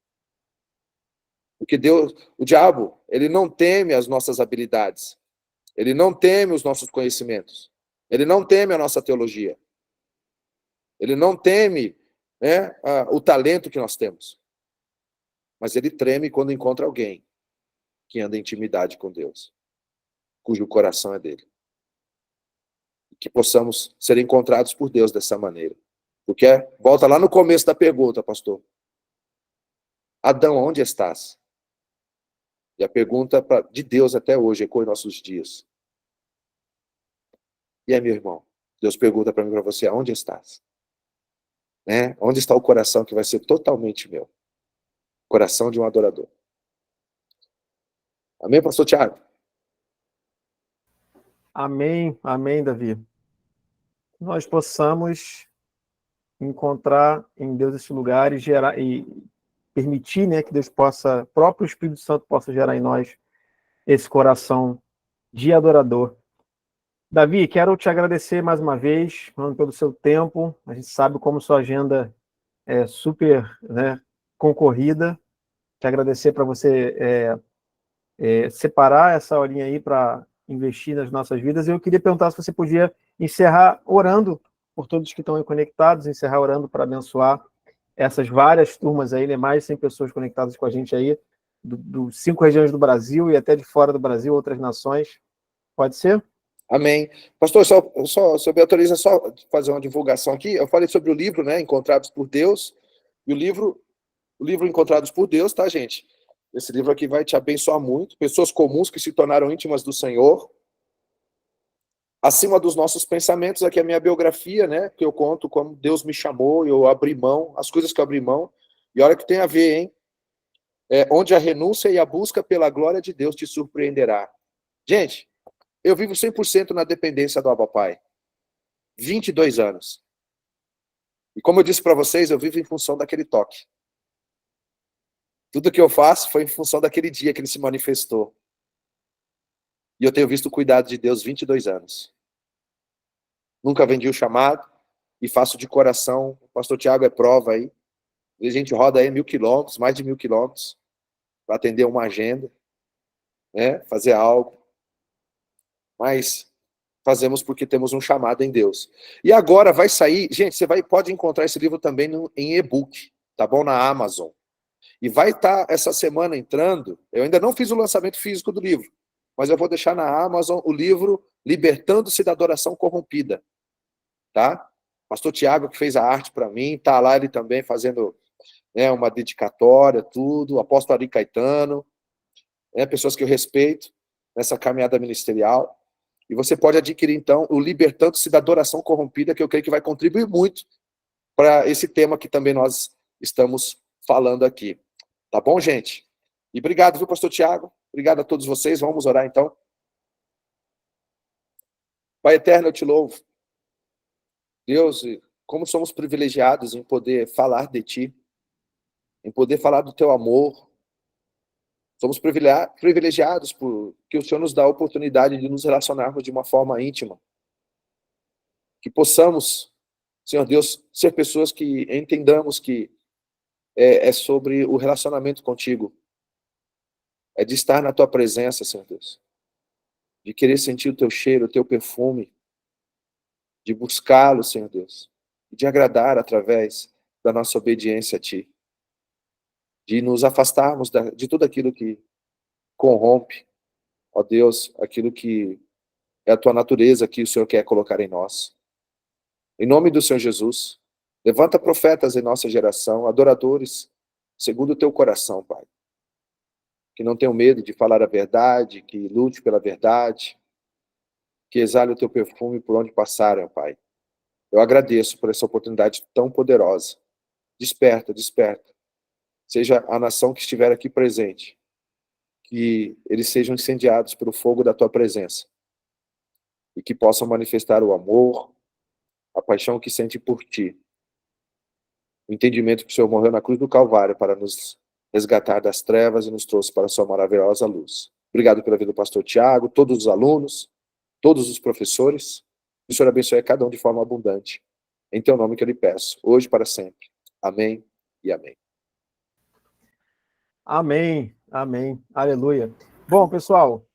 Porque Deus, o diabo, ele não teme as nossas habilidades. Ele não teme os nossos conhecimentos. Ele não teme a nossa teologia. Ele não teme, né, o talento que nós temos. Mas ele treme quando encontra alguém que anda em intimidade com Deus, cujo coração é dele. Que possamos ser encontrados por Deus dessa maneira. Porque volta lá no começo da pergunta, pastor. Adão, onde estás? E a pergunta de Deus até hoje ecoa em nossos dias. E aí, meu irmão? Deus pergunta para mim e para você, aonde estás? Né? Onde está o coração que vai ser totalmente meu? Coração de um adorador. Amém, pastor Tiago? Amém, amém, Davi. Nós possamos encontrar em Deus esse lugar e gerar e permitir, né, que Deus possa, o próprio Espírito Santo possa gerar em nós esse coração de adorador. Davi, quero te agradecer mais uma vez, mano, pelo seu tempo. A gente sabe como sua agenda é super, né, concorrida. Te agradecer para você separar essa horinha aí para investir nas nossas vidas. Eu queria perguntar se você podia encerrar orando por todos que estão aí conectados, encerrar orando para abençoar essas várias turmas aí, né, mais de 100 pessoas conectadas com a gente aí, dos 5 regiões do Brasil e até de fora do Brasil, outras nações. Pode ser? Amém. Pastor, só me autoriza só fazer uma divulgação aqui. Eu falei sobre o livro, né, Encontrados por Deus, e o livro Encontrados por Deus, tá, gente? Esse livro aqui vai te abençoar muito. Pessoas comuns que se tornaram íntimas do Senhor. Acima dos nossos pensamentos, aqui é a minha biografia, né, que eu conto como Deus me chamou, eu abri mão, as coisas que eu abri mão. E olha que tem a ver, hein? Onde a renúncia e a busca pela glória de Deus te surpreenderá. Gente, eu vivo 100% na dependência do Abba Pai. 22 anos. E como eu disse para vocês, eu vivo em função daquele toque. Tudo que eu faço foi em função daquele dia que ele se manifestou. E eu tenho visto o cuidado de Deus 22 anos. Nunca vendi o chamado e faço de coração. O pastor Tiago é prova aí. A gente roda aí 1.000 quilômetros, mais de 1.000 quilômetros, para atender uma agenda, né? Fazer algo. Mas fazemos porque temos um chamado em Deus. E agora vai sair, gente, você pode encontrar esse livro também em e-book, tá bom? Na Amazon. E vai estar essa semana entrando, eu ainda não fiz o lançamento físico do livro, mas eu vou deixar na Amazon o livro Libertando-se da Adoração Corrompida, tá? Pastor Tiago, que fez a arte para mim, tá lá ele também fazendo, né, uma dedicatória, tudo, o apóstolo Ari Caetano, né, pessoas que eu respeito nessa caminhada ministerial. E você pode adquirir, então, o Libertando-se da Adoração Corrompida, que eu creio que vai contribuir muito para esse tema que também nós estamos falando aqui. Tá bom, gente? E obrigado, viu, pastor Tiago? Obrigado a todos vocês. Vamos orar, então. Pai eterno, eu te louvo. Deus, como somos privilegiados em poder falar de ti, em poder falar do teu amor. Somos privilegiados porque o Senhor nos dá a oportunidade de nos relacionarmos de uma forma íntima. Que possamos, Senhor Deus, ser pessoas que entendamos que é sobre o relacionamento contigo. É de estar na tua presença, Senhor Deus. De querer sentir o teu cheiro, o teu perfume. De buscá-lo, Senhor Deus. E de agradar através da nossa obediência a ti. De nos afastarmos de tudo aquilo que corrompe, ó Deus, aquilo que é a tua natureza que o Senhor quer colocar em nós. Em nome do Senhor Jesus, levanta profetas em nossa geração, adoradores, segundo o teu coração, Pai. Que não tenham medo de falar a verdade, que lute pela verdade, que exale o teu perfume por onde passarem, Pai. Eu agradeço por essa oportunidade tão poderosa. Desperta, desperta. Seja a nação que estiver aqui presente, que eles sejam incendiados pelo fogo da tua presença e que possam manifestar o amor, a paixão que sente por ti, o entendimento que o Senhor morreu na cruz do Calvário para nos resgatar das trevas e nos trouxe para a sua maravilhosa luz. Obrigado pela vida do pastor Tiago, todos os alunos, todos os professores. Que o Senhor abençoe a cada um de forma abundante. Em teu nome que eu lhe peço, hoje e para sempre. Amém e amém. Amém. Amém. Aleluia. Bom, pessoal,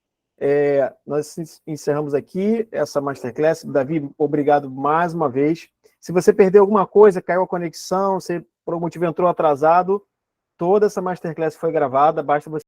nós encerramos aqui essa Masterclass. Davi, obrigado mais uma vez. Se você perdeu alguma coisa, caiu a conexão, você por algum motivo entrou atrasado, toda essa Masterclass foi gravada, basta você